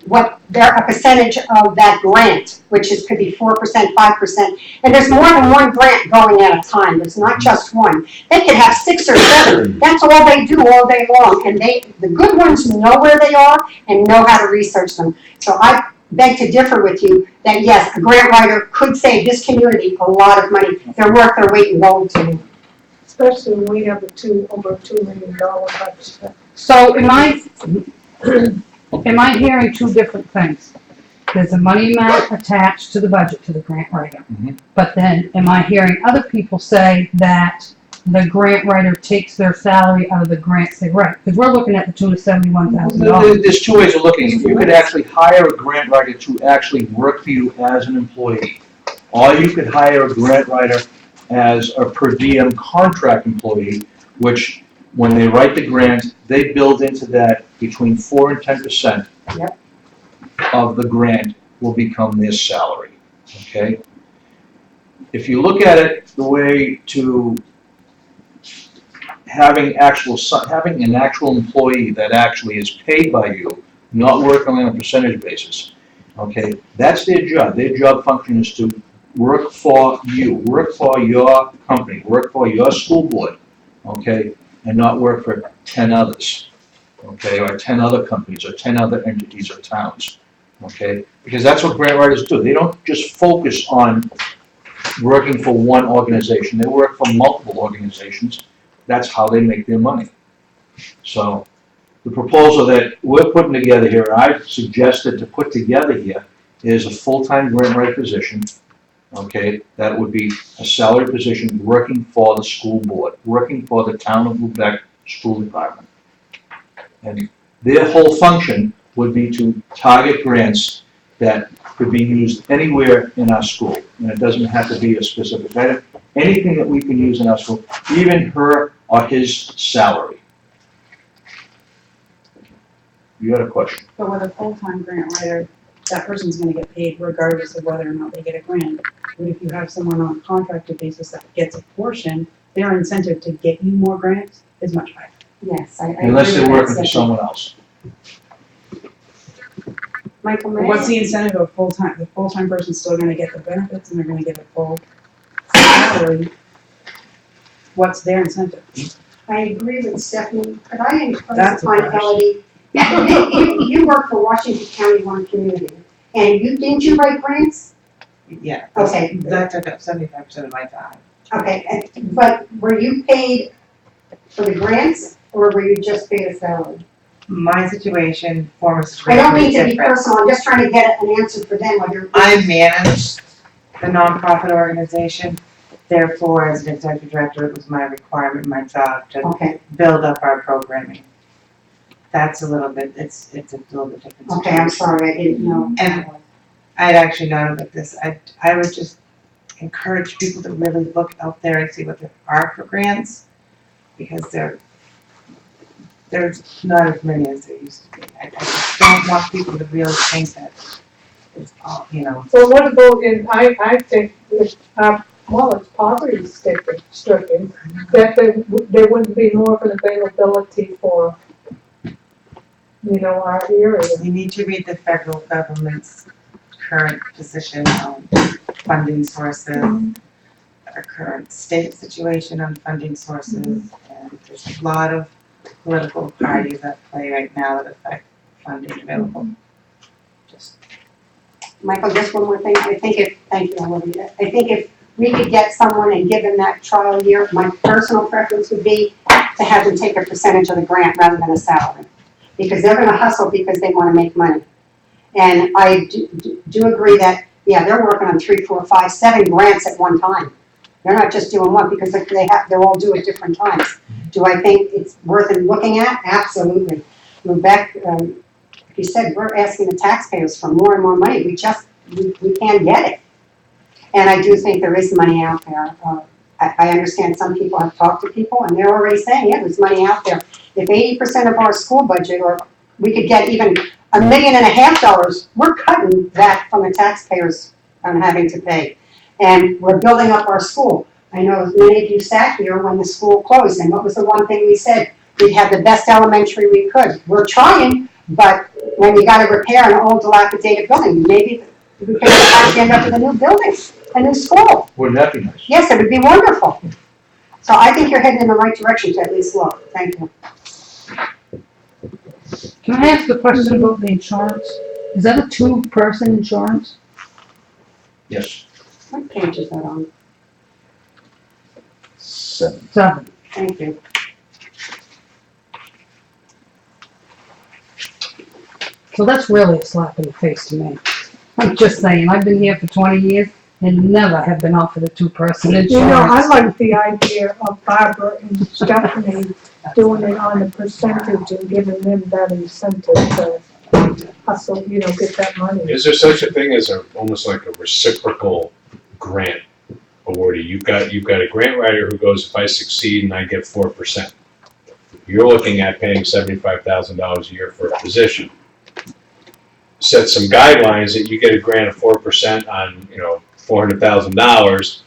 B: what a percentage of that grant, which is, could be 4%, 5%. And there's more than one grant going at a time. There's not just one. They could have 6 or 7. That's all they do all day long. And the good ones know where they are and know how to research them. So I beg to differ with you that yes, a grant writer could save this community a lot of money. They're worth their weight in gold to me.
E: Especially when we have over $2 million budget.
C: So am I hearing two different things? There's a money amount attached to the budget to the grant writer.
A: Mhm.
C: But then, am I hearing other people say that the grant writer takes their salary out of the grants they write? Because we're looking at the tune of $71,000.
A: There's two ways of looking. If you could actually hire a grant writer to actually work for you as an employee, or you could hire a grant writer as a per diem contract employee, which when they write the grant, they build into that between 4 and 10%
B: Yep.
A: of the grant will become their salary, okay? If you look at it the way to having an actual employee that actually is paid by you, not working on a percentage basis, okay? That's their job. Their job function is to work for you, work for your company, work for your school board, okay? And not work for 10 others, okay? Or 10 other companies, or 10 other entities or towns, okay? Because that's what grant writers do. They don't just focus on working for one organization. They work for multiple organizations. That's how they make their money. So the proposal that we're putting together here, I've suggested to put together here, is a full-time grant writer position, okay? That would be a salary position working for the school board, working for the town of Lubec School Department. And their whole function would be to target grants that could be used anywhere in our school. And it doesn't have to be a specific item. Anything that we can use in our school, even her or his salary. You had a question?
J: But with a full-time grant writer, that person's gonna get paid regardless of whether or not they get a grant. But if you have someone on a contracted basis that gets a portion, their incentive to get you more grants is much higher.
B: Yes, I
A: Unless
B: agree
A: they're
B: with
A: working
B: that
A: for someone else.
B: Michael, may I
J: What's the incentive of full-time? The full-time person's still gonna get the benefits and they're gonna get a full salary. What's their incentive?
B: I agree with Stephanie, but I impose
J: That's
B: upon
J: a
B: Elodie. You work for Washington County One Community, and didn't you write grants?
L: Yeah.
B: Okay.
L: That took up 75% of my time.
B: Okay, but were you paid for the grants, or were you just paid a salary?
L: My situation, former
B: I
L: situation
B: don't mean
L: is
B: to be
L: different.
B: personal, I'm just trying to get an answer for them, whether.
L: I managed the nonprofit organization, therefore, as an executive director, it was my requirement, my job to
B: Okay,
L: build up our programming. That's a little bit, it's a little bit different.
B: okay, I'm sorry, I didn't know.
L: And I'd actually known about this. I would just encourage people to really look out there and see what there are for grants, because there's not as many as there used to be. I just don't want people to really think that it's all, you know.
E: So what about I think it's poverty stricken, that there wouldn't be more of an availability for, our area.
L: You need to read the federal government's current position on funding sources, our current state situation on funding sources, and there's a lot of political parties at play right now that affect funding available.
B: Michael, just one more thing, thank you, Olivia, I think if we could get someone and give them that trial year, my personal preference would be to have them take a percentage of the grant rather than a salary. Because they're gonna hustle because they wanna make money. And I do agree that, yeah, they're working on 3, 4, 5, 7 grants at one time. They're not just doing one because they're all due at different times. Do I think it's worth looking at? Absolutely. Lubec, like you said, we're asking the taxpayers for more and more money. We can't get it. And I do think there is money out there. I understand some people have talked to people and they're already saying, yeah, there's money out there. If 80% of our school budget, or we could get even $1.5 million, we're cutting that from the taxpayers on having to pay. And we're building up our school. I know many of you sat here when the school closed, and what was the one thing we said? We'd have the best elementary we could. We're trying, But when you gotta repair an old dilapidated building, maybe the repair would have to end up with a new building, a new school.
A: Wouldn't that be nice?
B: Yes, it would be wonderful. So I think you're heading in the right direction to at least look. Thank you.
C: Can I ask a question about the insurance? Is that a two-person insurance?
A: Yes.
B: What page is that on?
A: 7.
C: 7.
B: Thank you.
C: So that's really a slap in the face to me. I'm just saying, I've been here for 20 years and never have been offered a two-person insurance.
E: You know, I like the idea of Barbara and Stephanie doing it on a percentage and giving them that incentive to hustle, you know, get that money.
K: Is there such a thing as almost like a reciprocal grant awardee? You've got a grant writer who goes, if I succeed and I get 4%. You're looking at paying $75,000 a year for a position. Set some guidelines that you get a grant of 4% on, $400,000.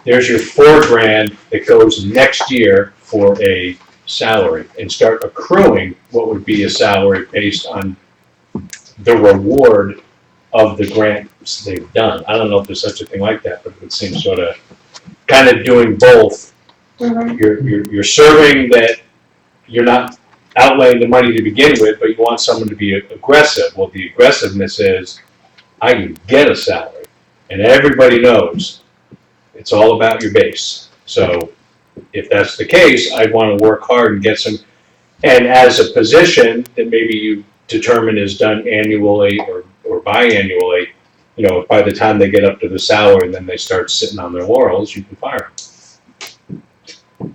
K: There's your $4,000 that goes next year for a salary, and start accruing what would be a salary based on the reward of the grants they've done. I don't know if there's such a thing like that, but it would seem sort of kind of doing both. You're serving that you're not outlaying the money to begin with, but you want someone to be aggressive. Well, the aggressiveness is, I can get a salary, and everybody knows it's all about your base. So if that's the case, I want to work hard and get some, and as a position that maybe you determine is done annually or biannually, by the time they get up to the salary and then they start sitting on their laurels, you can fire them.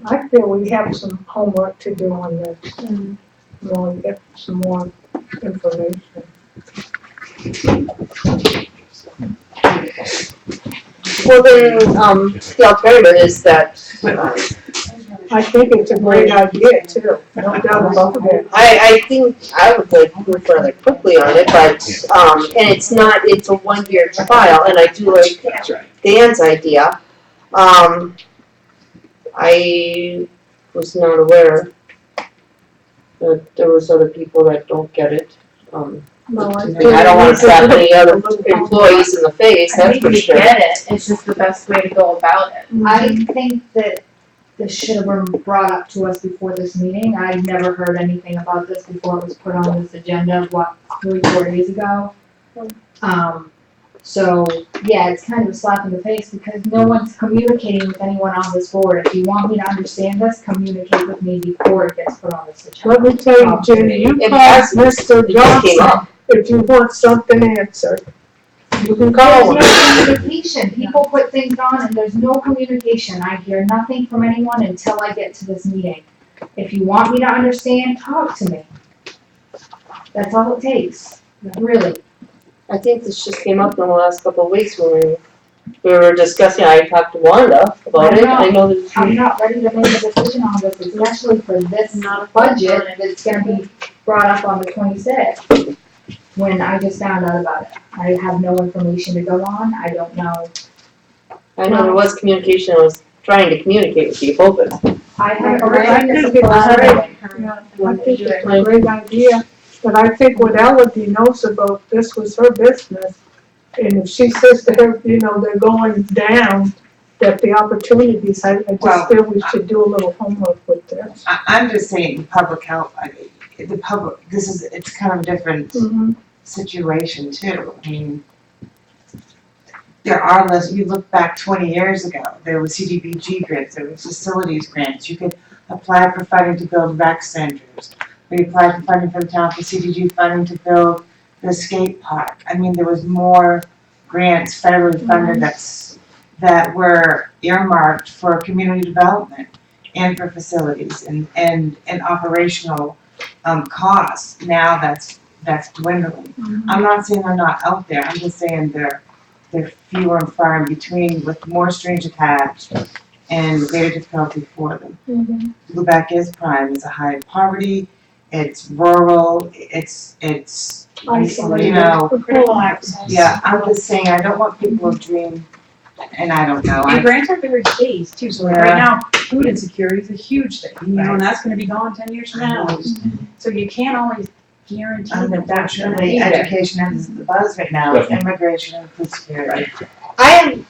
E: I feel we have some homework to do on this and really get some more information.
H: Well, then, the alternative is that,
E: I think it's a great idea too, no doubt about it.
H: I think I would like to move rather quickly on it, but, and it's a 1-year trial, and I do like Dan's idea. I was not aware that there was other people that don't get it.
E: No,
H: I don't want to slap any other employees in the face, that's for sure.
D: I think we get it, it's just the best way to go about it.
F: I think that this should have been brought up to us before this meeting. I never heard anything about this before it was put on this agenda, 3-4 days ago? So, yeah, it's kind of a slap in the face because no one's communicating with anyone on this board. If you want me to understand this, communicate with me before it gets put on this agenda.
E: Let me tell you, Jenny, you
H: It
E: call
H: has-
E: Mr.
H: it just came
E: Johnson
H: up.
E: if you want something answered. You can call
F: There's
E: him.
F: no communication. People put things on and there's no communication. I hear nothing from anyone until I get to this meeting. If you want me to understand, talk to me. That's all it takes, really.
H: I think this just came up in the last couple of weeks when we were discussing, I talked to Wanda about it, I know that.
F: I'm not ready to make a decision on this, especially for this budget that's gonna be brought up on the 26th. When I just found out about it. I have no information to go on, I don't know.
H: I know there was communication, I was trying to communicate with people, but
F: I haven't
E: I
F: heard
E: think
F: this
E: it's
F: before.
E: great. Yeah, I think it's a great idea, but I think what Elodie knows about this was her business. And if she says to her, they're going down, that the opportunities, I
L: Well,
E: just feel we should do a little homework with this.
L: I'm just saying, public health, it's kind of a different situation too. I mean, there are less, you look back 20 years ago, there was CDBG grants, there was facilities grants, you could apply for funding to build rec centers. We applied for funding from town for CDG funding to build the skate park. I mean, there was more grants federally funded that were earmarked for community development and for facilities and operational costs. Now that's dwindling. I'm not saying they're not out there, I'm just saying they're fewer and far in between with more strings attached and greater difficulty for them. Lubec is prime, it's a high poverty, it's rural, it's
E: Isolated.
F: Critical access.
L: yeah, I'm just saying, I don't want people to dream, and I don't know.
J: And grants are very phased too, so like right now, food insecurity is a huge thing, and that's gonna be gone 10 years from now. So you can't always
F: guarantee that that's gonna
L: Unfortunately,
F: be there.
L: education is the buzz right now, it's immigration and food security.
H: I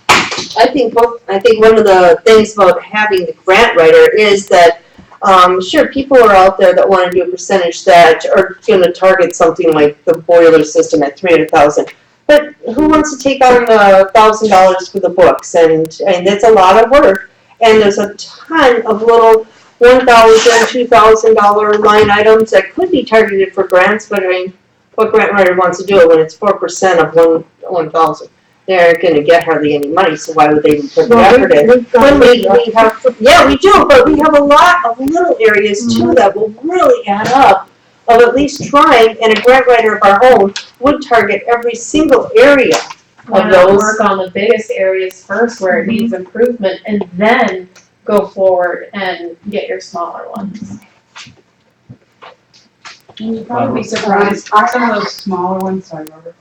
H: think one of the things about having the grant writer is that, sure, people are out there that wanna do a percentage that are gonna target something like the boiler system at 300,000. But who wants to take on $1,000 for the books, and that's a lot of work, and there's a ton of little $1,000, $2,000 line items that could be targeted for grants, but I mean, what grant writer wants to do it when it's 4% of 1,000? They aren't gonna get hardly any money, so why would they even put the effort in? When we have, yeah, we do, but we have a lot of little areas too that will really add up of at least trying, and a grant writer of our own would target every single area
D: Why
H: of
D: not
H: those.
D: work on the biggest areas first where it needs improvement and then go forward and get your smaller ones?
J: And you'd probably be surprised, some of those smaller ones, sorry, Robert,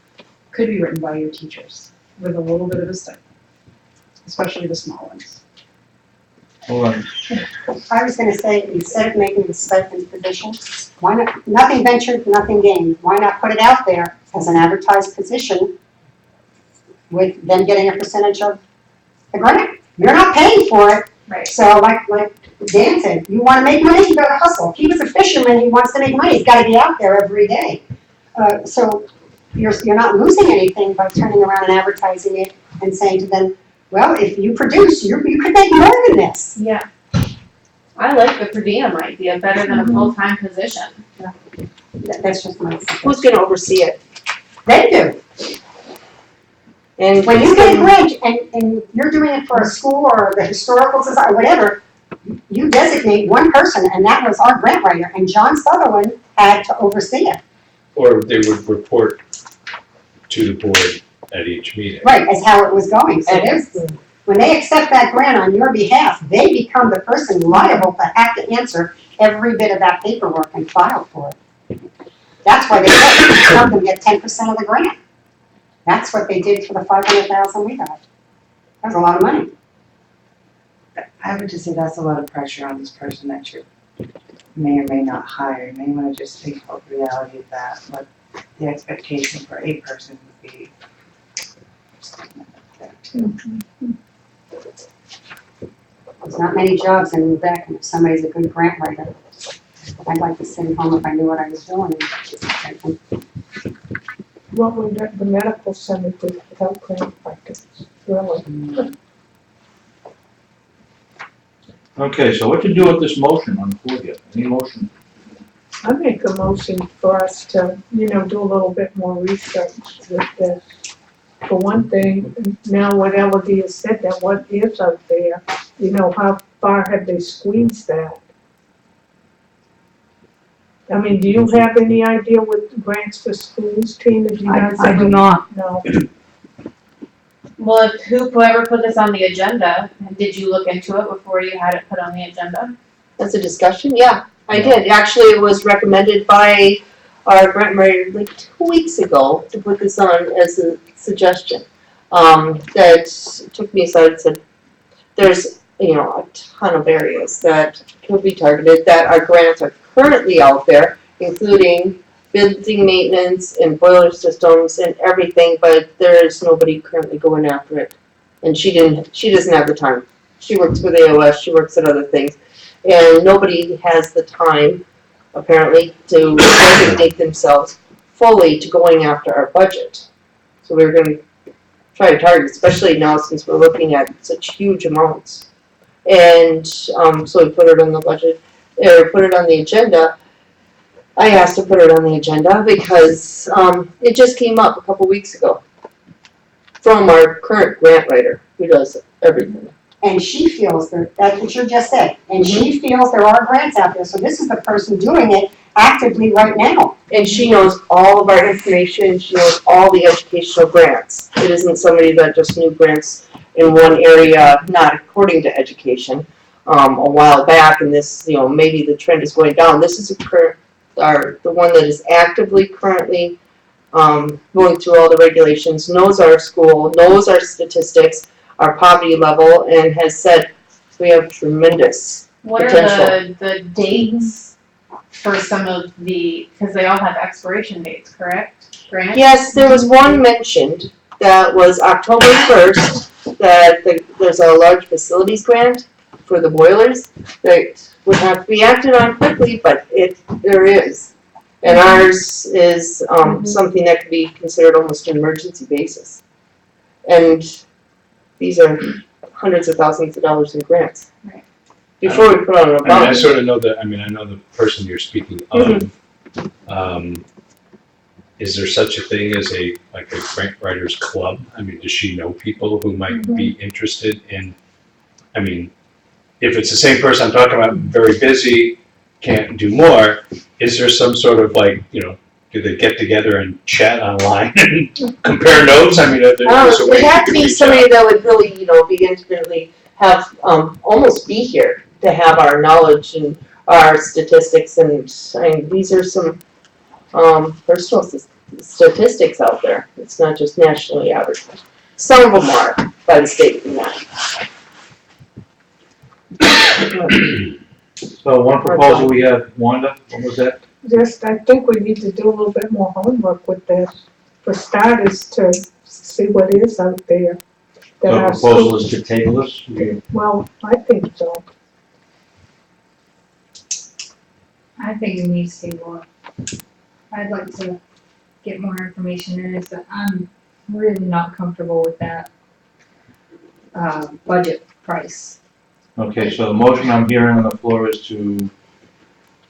J: could be written by your teachers with a little bit of a stipend, especially the small ones.
A: Hold on.
B: I was gonna say, instead of making the stipend position, why not, nothing ventured, nothing gained, why not put it out there as an advertised position with them getting a percentage of the grant? You're not paying for it,
D: Right.
B: so like Dan said, you wanna make money, you gotta hustle. If he was a fisherman, he wants to make money, he's gotta be out there every day. So you're not losing anything by turning around and advertising it and saying to them, well, if you produce, you could make more than this.
D: Yeah. I like the per diem idea better than a full-time position.
B: That's just my suggestion.
H: Who's gonna oversee it?
B: They do.
H: And
B: When you get a grant and you're doing it for a school or the historical society, or whatever, you designate one person, and that was our grant writer, and John Sutherland had to oversee it.
K: Or they would report to the board at each meeting.
B: Right, as how it was going. So when they accept that grant on your behalf, they become the person liable to have to answer every bit of that paperwork and file for it. That's why they get, some of them get 10% of the grant. That's what they did for the 500,000 we got. That was a lot of money.
L: I would just say that's a lot of pressure on this person that you may or may not hire. You may wanna just think about the reality of that, what the expectation for a person would be.
B: There's not many jobs in Lubec, and if somebody's a good grant writer, I'd like to sit at home if I knew what I was doing.
E: What would the medical center do without grant practice, really?
A: Okay, so what to do with this motion on the floor here? Any motion?
E: I make a motion for us to, do a little bit more research with this. For one thing, now what Elodie has said, that what is out there, how far have they squeezed that? I mean, do you have any idea what grants for schools, Tina? Do you guys
C: I do not.
E: No.
D: Well, if whoever put this on the agenda, did you look into it before you had it put on the agenda?
H: that's a discussion, yeah, I did. Actually, it was recommended by our grant writer like 2 weeks ago to put this on as a suggestion. That took me aside and said, there's, a ton of areas that could be targeted, that our grants are currently out there, including building maintenance and boiler systems and everything, but there is nobody currently going after it. And she doesn't have the time. She works with AOS, she works at other things, and nobody has the time, apparently, to designate themselves fully to going after our budget. So we're gonna try to target, especially now since we're looking at such huge amounts. And, so we put it on the budget, or put it on the agenda. I asked to put it on the agenda because, it just came up a couple weeks ago from our current grant writer, who does everything.
B: And she feels that's what you just said, and she feels there are grants out there, so this is the person doing it actively right now.
H: And she knows all of our information, she knows all the educational grants. It isn't somebody that just knew grants in one area, not according to education, a while back, and this, maybe the trend is going down. This is the one that is actively currently, going through all the regulations, knows our school, knows our statistics, our poverty level, and has said we have tremendous
D: What are
H: potential.
D: the dates for some of the, because they all have expiration dates, correct? Grant?
H: Yes, there was one mentioned that was October 1st, that there's a large facilities grant for the boilers that would have to be acted on quickly, but there is. And ours is, something that could be considered almost an emergency basis. And these are hundreds of thousands of dollars in grants.
D: Right.
H: Before we put on a
K: I mean,
H: bond.
K: I sort of know I know the person you're speaking of. Is there such a thing as a grant writers club? I mean, does she know people who might be interested in, I mean, if it's the same person I'm talking about, very busy, can't do more, is there some sort of do they get together and chat online and compare notes? I mean, there's a way
H: It had to
K: you can
H: be
K: reach
H: somebody
K: out.
H: that would really, be intimately have, almost be here to have our knowledge and our statistics, and I mean, these are some, personal statistics out there. It's not just nationally advertised. Some of them are by the state of Maine.
A: So one proposal we have, Wanda, what was that?
E: Just, I think we need to do a little bit more homework with this. For starters, to see what is out there. That
A: So
E: our
A: proposal
E: school-
A: is to table this?
E: Well, I think so.
F: I think it needs to be more. I'd like to get more information in it, but I'm really not comfortable with that, budget price.
A: Okay, so the motion I'm hearing on the floor is to do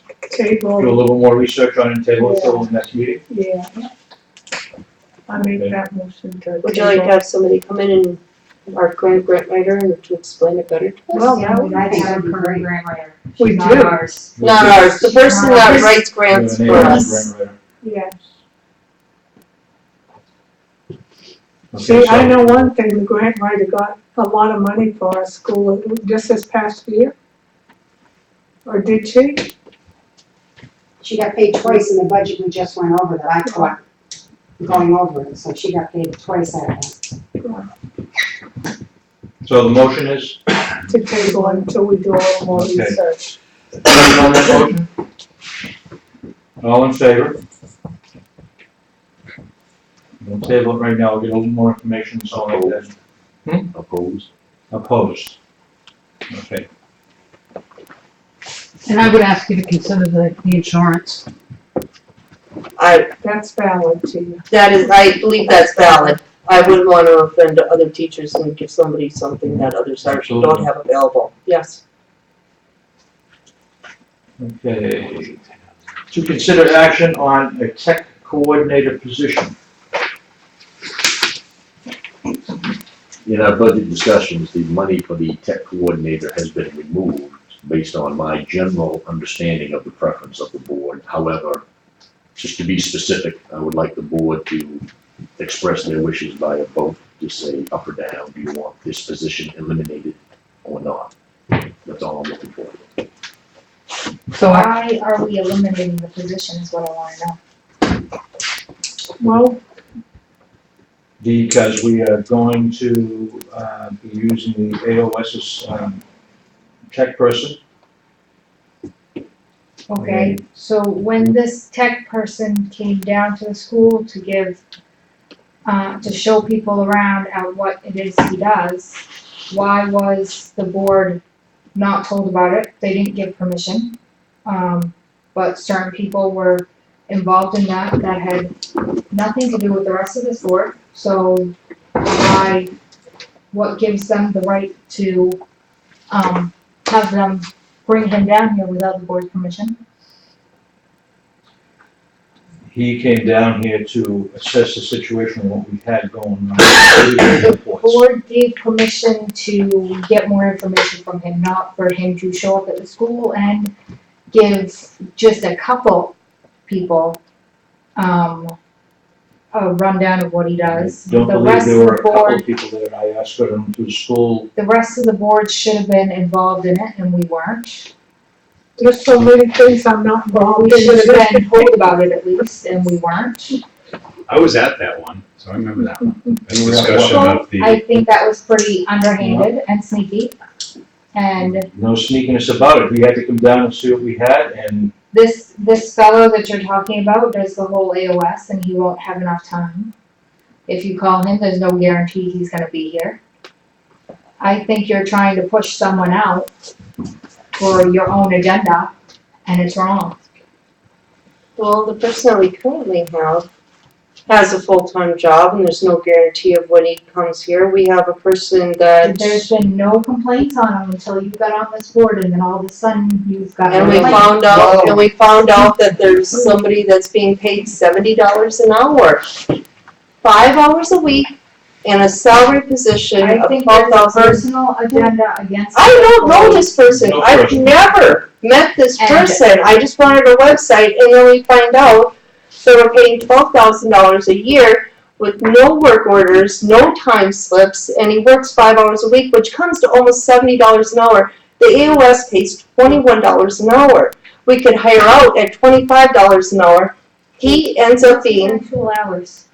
A: a
E: Table,
A: little more research on it and table it till the next meeting?
E: yeah. I make that motion to.
H: Would you like to have somebody come in and our grant writer and to explain it better to us?
E: Well,
F: Yeah, we have a current grant writer.
E: We
F: She's not
E: do.
F: ours.
H: Not ours, the person that writes
A: We
H: grants
A: have a
H: for
A: name on the
H: us.
A: grant writer.
E: Yes.
A: Okay,
E: See, I
A: so-
E: know one thing, the grant writer got a lot of money for our school just this past year. Or did she?
B: She got paid twice in the budget we just went over that I taught, going over it, so she got paid twice out of that.
A: So the motion is,
E: To table until we do a little more
A: Okay.
E: research.
A: second on that motion? All in favor? We'll table it right now, we'll get a little more information, so like that.
G: Opposed?
A: Opposed? Okay.
C: And I would ask you to consider the insurance.
E: That's valid too.
H: I believe that's valid. I wouldn't want to offend other teachers and give somebody something that others don't have available. Yes.
A: Okay. To consider action on a tech coordinator position.
G: In our budget discussions, the money for the tech coordinator has been removed based on my general understanding of the preference of the board. However, just to be specific, I would like the board to express their wishes by a vote to say up or down, do you want this position eliminated or not? That's all I'm looking for.
C: So
F: Why are we eliminating the position is what I wanna know.
E: Well,
A: Because we are going to be using the AOS's tech person.
F: Okay, so when this tech person came down to the school to give, to show people around at what it is he does, why was the board not told about it? They didn't give permission. But certain people were involved in that had nothing to do with the rest of this board. So what gives them the right to, have them bring him down here without the board's permission?
A: He came down here to assess the situation, what we had going on.
F: The board gave permission to get more information from him, not for him to show up at the school and give just a couple people, a rundown of what he does.
A: Don't
F: The
A: believe
F: rest
A: there
F: of
A: were
F: the
A: a couple
F: board,
A: of people there. I asked her to the school.
F: the rest of the board should have been involved in it, and we weren't.
E: there's so many things I'm not involved
F: We
E: in.
F: should have been told about it at least, and we weren't.
K: I was at that one, so I remember that one. That
A: You were at
K: discussion
F: Well,
K: of the.
F: I think that was pretty underhanded and sneaky, and
A: No sneakiness about it. He had to come down and see what we had, and
F: This fellow that you're talking about does the whole AOS and he won't have enough time. If you call him, there's no guarantee he's gonna be here. I think you're trying to push someone out for your own agenda, and it's wrong.
H: Well, the person that we currently have has a full-time job and there's no guarantee of when he comes here. We have a person that,
F: There's been no complaints on him until you got on this board, and then all of a sudden you've got.
H: and we found out that there's somebody that's being paid $70 an hour. 5 hours a week in a salary position
F: I
H: of
F: think there's a
H: 12,000.
F: personal agenda against.
H: I don't know this person.
A: No
H: I've
A: person.
H: never met this
F: And-
H: person. I just wanted a website and then we find out that we're paying $12,000 a year with no work orders, no time slips, and he works 5 hours a week, which comes to almost $70 an hour. The AOS pays $21 an hour. We could hire out at $25 an hour. He ends up being,
F: Actual hours.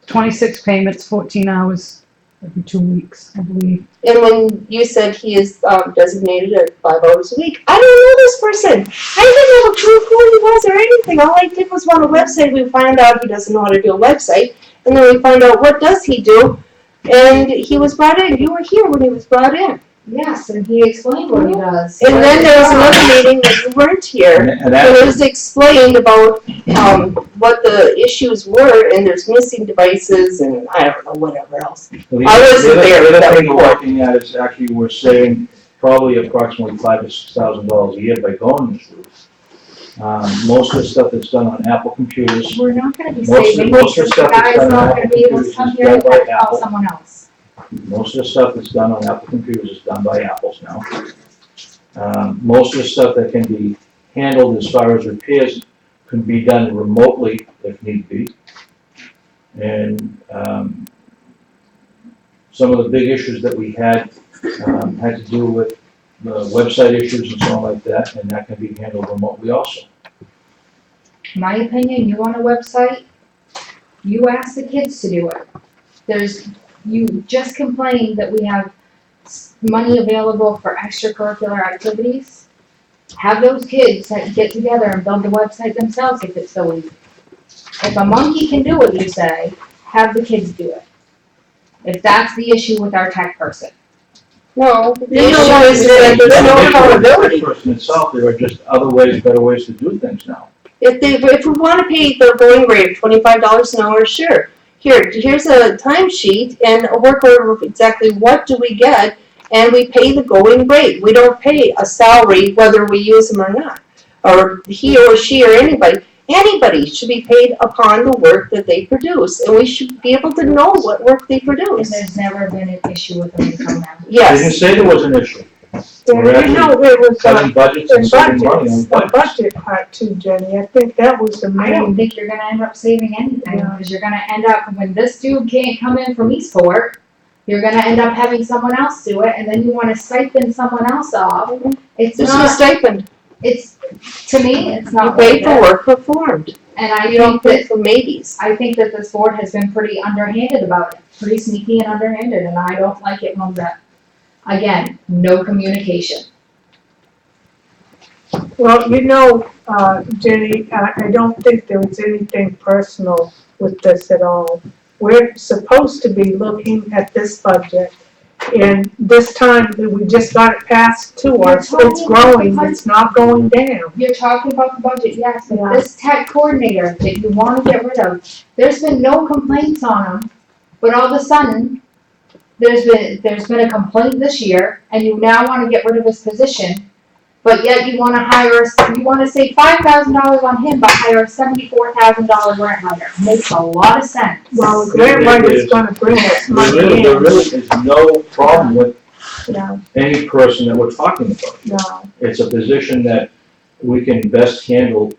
C: 26 payments, 14 hours every 2 weeks, I believe.
H: and when you said he is designated at 5 hours a week, I don't know this person. I didn't have a clue who he was or anything. All I did was run a website. We find out he doesn't know how to do a website, and then we find out what does he do. And he was brought in. You were here when he was brought in.
F: Yes, and he explained what he does.
H: And then there was another meeting that you weren't here.
A: And
H: And it
A: that,
H: was explained about what the issues were, and there's missing devices, and I don't know, whatever else.
A: the
H: I wasn't there
A: the
H: at
A: other
H: that
A: thing we're
H: report.
A: looking at is actually we're saving probably approximately $5,000 to $6,000 a year by going this route. Most of the stuff that's done on Apple computers,
F: We're not gonna be
A: Most of-
F: saving,
A: most of the
F: because the
A: stuff that's
F: guy's
A: done
F: not
A: on
F: gonna be able to come here and
A: computers is done by
F: call
A: Apple.
F: someone else.
A: most of the stuff that's done on Apple computers is done by Apples now. Most of the stuff that can be handled as far as repairs can be done remotely if need be. And, some of the big issues that we had to do with the website issues and so on like that, and that can be handled remotely also.
F: My opinion, you want a website, you ask the kids to do it. You just complained that we have money available for extracurricular activities. Have those kids that get together and build the website themselves if it's so easy. If a monkey can do it, you say, have the kids do it. If that's the issue with our tech person.
H: No, the
F: You know
H: issue
F: what,
H: is that there's no
A: The
H: accountability.
A: person itself, there are just other ways, better ways to do things now.
H: If we wanna pay the going rate of $25 an hour, sure. Here's a timesheet and a work order of exactly what do we get, and we pay the going rate. We don't pay a salary whether we use them or not, or he or she or anybody. Anybody should be paid upon the work that they produce, and we should be able to know what work they
F: And
H: produce.
F: there's never been an issue with them until now.
A: They didn't
H: Yes,
A: say there was an issue. We're
E: You know, there was
A: Cutting budgets
E: the
A: and saving money
E: budgets,
A: on
E: the
A: budgets.
E: budget part too, Jenny. I think that was the
F: I don't
E: main.
F: think you're gonna end up saving anything,
E: Yeah.
F: because you're gonna end up, when this dude can't come in from Eastport, you're gonna end up having someone else do it, and then you wanna stipend someone else off. It's
H: this is a
F: not,
H: stipend.
F: it's, to me, it's
H: You
F: not
H: pay
F: like
H: for
F: that.
H: work performed.
F: And I
H: You don't
F: think
H: pay
F: that,
H: for maybes.
F: I think that this board has been pretty underhanded about it, pretty sneaky and underhanded, and I don't like it when that, again, no communication.
E: Well, you know, Jenny, I don't think there was anything personal with this at all. We're supposed to be looking at this budget, and this time that we just got it passed to us, it's growing, it's not going down.
F: You're talking about the budget, yes, but
E: Yeah.
F: this tech coordinator that you wanna get rid of, there's been no complaints on him, but all of a sudden, there's been a complaint this year, and you now wanna get rid of his position, but yet you wanna save $5,000 on him, but hire a $74,000 grant writer. Makes a lot of sense.
E: Well, the grant writer's gonna bring us
A: There
E: money
A: really, there
E: in.
A: really is no problem with
E: No,
A: any person that we're talking about.
E: no.
A: It's a position that we can best handle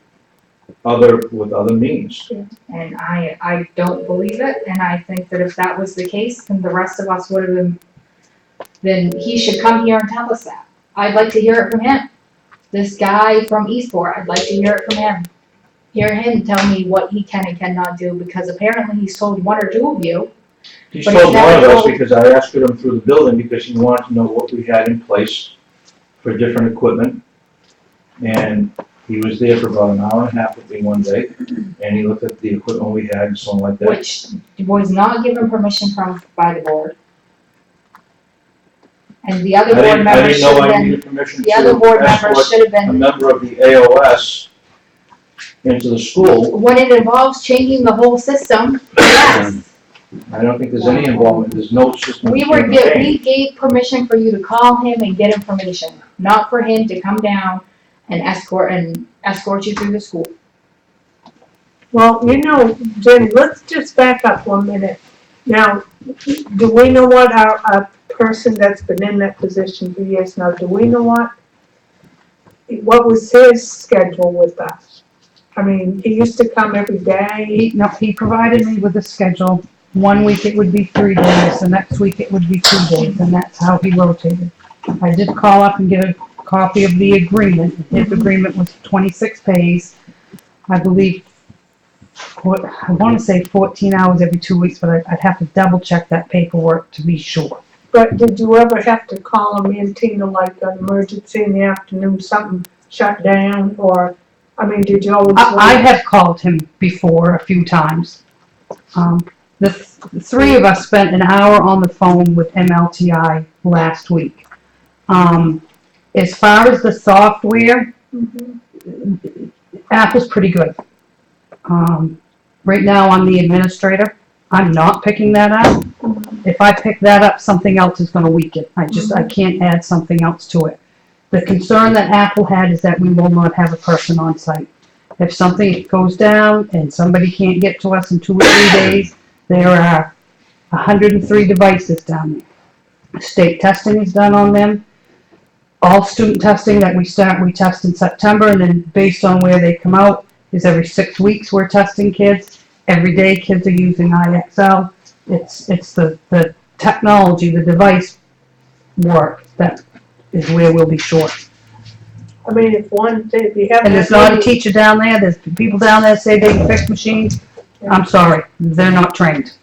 A: with other means.
F: And I don't believe it, and I think that if that was the case, then the rest of us would have been, then he should come here and tell us that. I'd like to hear it from him. This guy from Eastport, I'd like to hear it from him. Hear him tell me what he can and cannot do, because apparently he's told one or two of you.
A: He
F: But
A: told
F: he's
A: one of
F: never
A: us
F: told-
A: because I asked him through the building because he wanted to know what we had in place for different equipment. And He was there for about an hour and a half with me one day, and he looked at the equipment we had and so on like that.
F: Which was not given permission by the board. And the other board
A: I
F: member
A: didn't
F: should
A: know
F: have
A: I
F: been,
A: needed permission
F: the other board
A: to
F: member
A: escort
F: should have
A: a
F: been,
A: member of the AOS into the school.
F: when it involves changing the whole system, yes.
A: I don't think there's any involvement, there's no system.
F: We gave permission for you to call him and get information, not for him to come down and escort you through the school.
E: Well, you know, Jen, let's just back up 1 minute. Now, do we know what a person that's been in that position for years now, do we know what was his schedule with us? I mean, he used to come every day.
C: He provided me with a schedule. 1 week it would be 3 days, the next week it would be 2 days, and that's how he rotated. I did call up and get a copy of the agreement. His agreement was 26 pays. I believe, I want to say 14 hours every 2 weeks, but I'd have to double check that paperwork to be sure.
E: But did you ever have to call him in, Tina, like an emergency in the afternoon, something shut down, or, I mean, did you always?
C: I have called him before a few times. The three of us spent an hour on the phone with MLTI last week. As far as the software, Apple's pretty good. Right now I'm the administrator. I'm not picking that up. If I pick that up, something else is gonna weaken. I can't add something else to it. The concern that Apple had is that we will not have a person on site. If something goes down and somebody can't get to us in 2 or 3 days, there are 103 devices down there. State testing is done on them. All student testing that we test in September, and then based on where they come out, is every 6 weeks we're testing kids. Every day kids are using IXL. It's the technology, the device work that is where we'll be short.
E: I mean, if you have.
C: And there's not a teacher down there, there's people down there say they can fix machines. I'm sorry, they're not trained.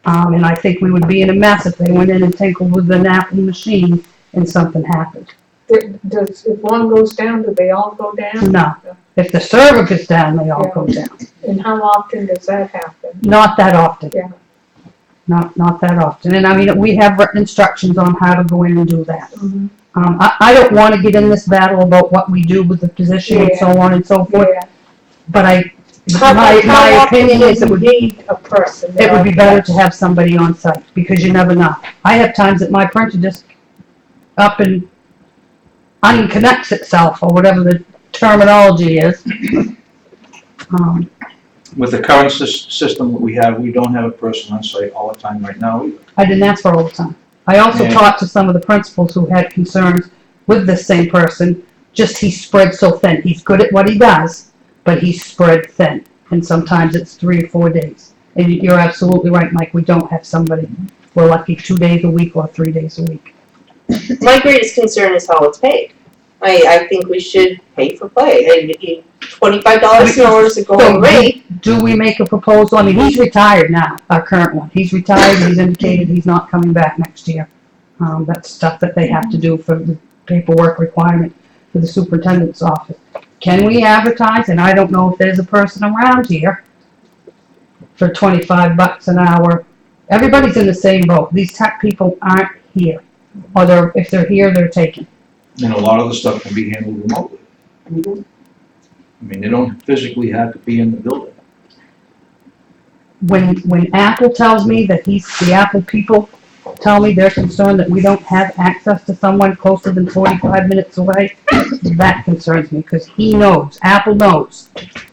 C: And I think we would be in a mess if they went in and tinkered with an Apple machine and something happened.
E: If one goes down, do they all go down?
C: No. If the server goes down, they all go down.
E: And how often does that happen?
C: Not that often.
E: Yeah.
C: Not that often. And I mean, we have written instructions on how to go in and do that. I don't want to get in this battle about what we do with the position and so on and so forth. But my opinion is it would
E: need a person.
C: It would be better to have somebody on site, because you never know. I have times that my printer just up and unconnects itself, or whatever the terminology is.
A: With the current system that we have, we don't have a person on site all the time right now either.
C: I didn't ask for all the time. I also talked to some of the principals who had concerns with this same person, just he's spread so thin. He's good at what he does, but he's spread thin. And sometimes it's 3 or 4 days. And you're absolutely right, Mike, we don't have somebody. We're lucky 2 days a week or 3 days a week.
H: My greatest concern is how it's paid. I think we should pay for play. And $25 an hour is a going rate.
C: Do we make a proposal? I mean, he's retired now, our current one. He's retired, he's indicated he's not coming back next year. That's stuff that they have to do for the paperwork requirement for the superintendent's office. Can we advertise? And I don't know if there's a person around here for $25 an hour. Everybody's in the same boat. These tech people aren't here. Or if they're here, they're taken.
A: And a lot of the stuff can be handled remotely. I mean, they don't physically have to be in the building.
C: When Apple tells me that the Apple people tell me they're concerned that we don't have access to someone closer than 45 minutes away, that concerns me, because he knows, Apple knows,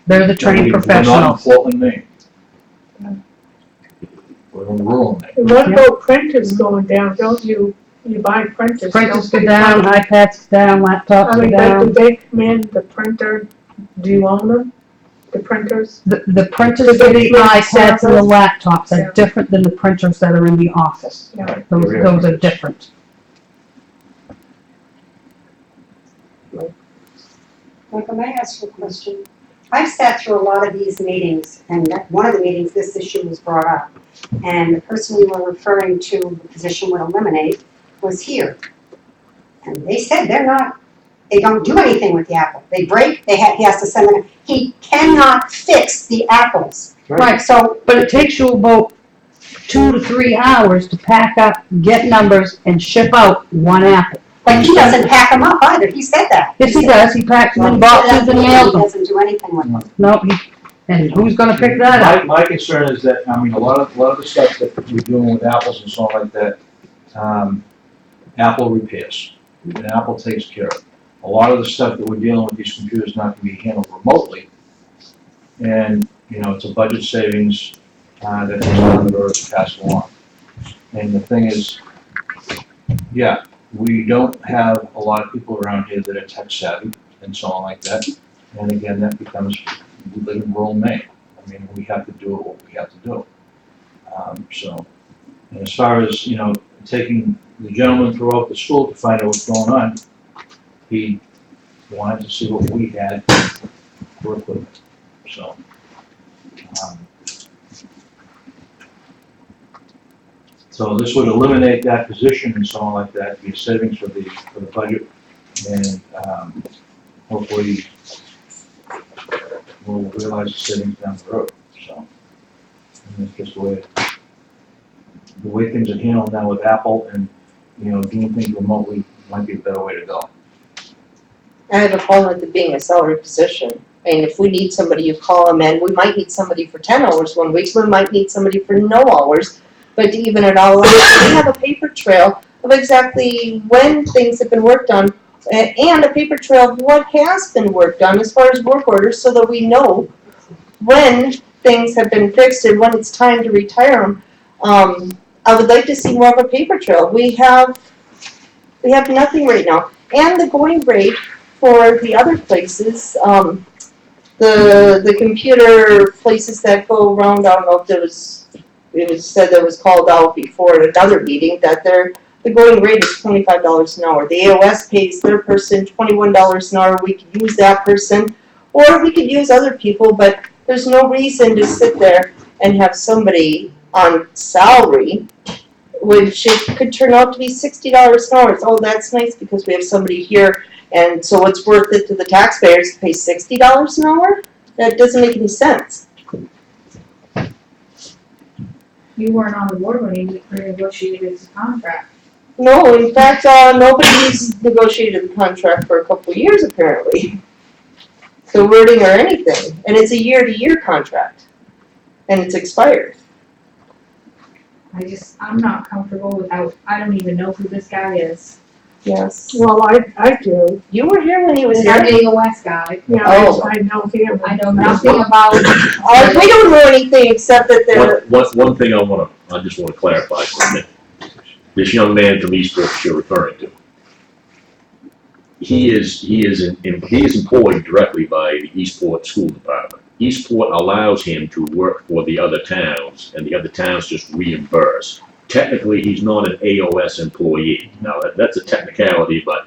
C: they're the trained professionals.
A: We're not in Portland, Maine. We're in rural Maine.
E: What about printers going down? Don't you buy printers?
C: Printers go down, iPads go down, laptops go
E: Do
C: down.
E: they come in, the printer, do you own them? The printers?
C: The printers for the iPads and the laptops are different than the printers that are in the office.
E: Yeah.
C: Those are different.
M: Michael, may I ask you a question? I've sat through a lot of these meetings, and at one of the meetings, this issue was brought up. And the person we were referring to, the position would eliminate, was here. And they said they're not they don't do anything with the apple. They break, he has to send them, he cannot fix the apples.
C: Right,
M: So,
C: but it takes you about 2 to 3 hours to pack up, get numbers, and ship out one apple.
M: but he doesn't pack them up either, he said that.
C: Yes, he does, he packs them in
M: He
C: boxes and mails
M: He
C: them.
M: doesn't do anything with them.
C: No, and who's gonna pick that up?
A: My concern is that, I mean, a lot of the stuff that we're doing with apples and so on like that, Apple repairs, and Apple takes care of. A lot of the stuff that we're dealing with these computers not can be handled remotely. And, you know, it's a budget savings, that the town of Earth passed along. And the thing is, yeah, we don't have a lot of people around here that are tech savvy and so on like that. And again, that becomes, we live in rural Maine. I mean, we have to do what we have to do. So, and as far as, you know, taking the gentleman throughout the school to find out what's going on, he wanted to see what we had for equipment, so. So this would eliminate that position and so on like that, be a savings for the budget, and, hopefully we'll realize the savings down the road, so. And it's just the way things are handled now with Apple and, you know, doing things remotely might be a better way to go.
H: I have a problem with it being a salary position. And if we need somebody, you call them in. We might need somebody for 10 hours one week, we might need somebody for no hours. But to even it all out, we have a paper trail of exactly when things have been worked on and a paper trail of what has been worked on as far as work orders so that we know when things have been fixed and when it's time to retire them. I would like to see more of a paper trail. We have nothing right now. And the going rate for the other places, the computer places that go around, I don't know if it was said that was called out before at another meeting, that the going rate is $25 an hour. The AOS pays their person $21 an hour. We could use that person, or we could use other people, but there's no reason to sit there and have somebody on salary, which it could turn out to be $60 an hour. Oh, that's nice because we have somebody here, and so it's worth it to the taxpayers to pay $60 an hour? That doesn't make any sense.
F: You weren't on the board when he renegotiated his contract.
H: No, in fact, nobody's negotiated the contract for a couple of years apparently. The wording or anything, and it's a year-to-year contract, and it's expired.
F: I'm not comfortable without, I don't even know who this guy is.
H: Yes.
E: Well, I do,
H: You were here when he was
F: He's
H: here.
F: our AOS guy.
E: yeah,
H: Oh.
E: I know him.
F: I know nothing about.
H: We don't know anything except that they're,
G: One thing I just wanna clarify for a minute. This young man from Eastport that you're referring to, he is employed directly by the Eastport School Department. Eastport allows him to work for the other towns, and the other towns just reimburse. Technically, he's not an AOS employee. Now, that's a technicality, but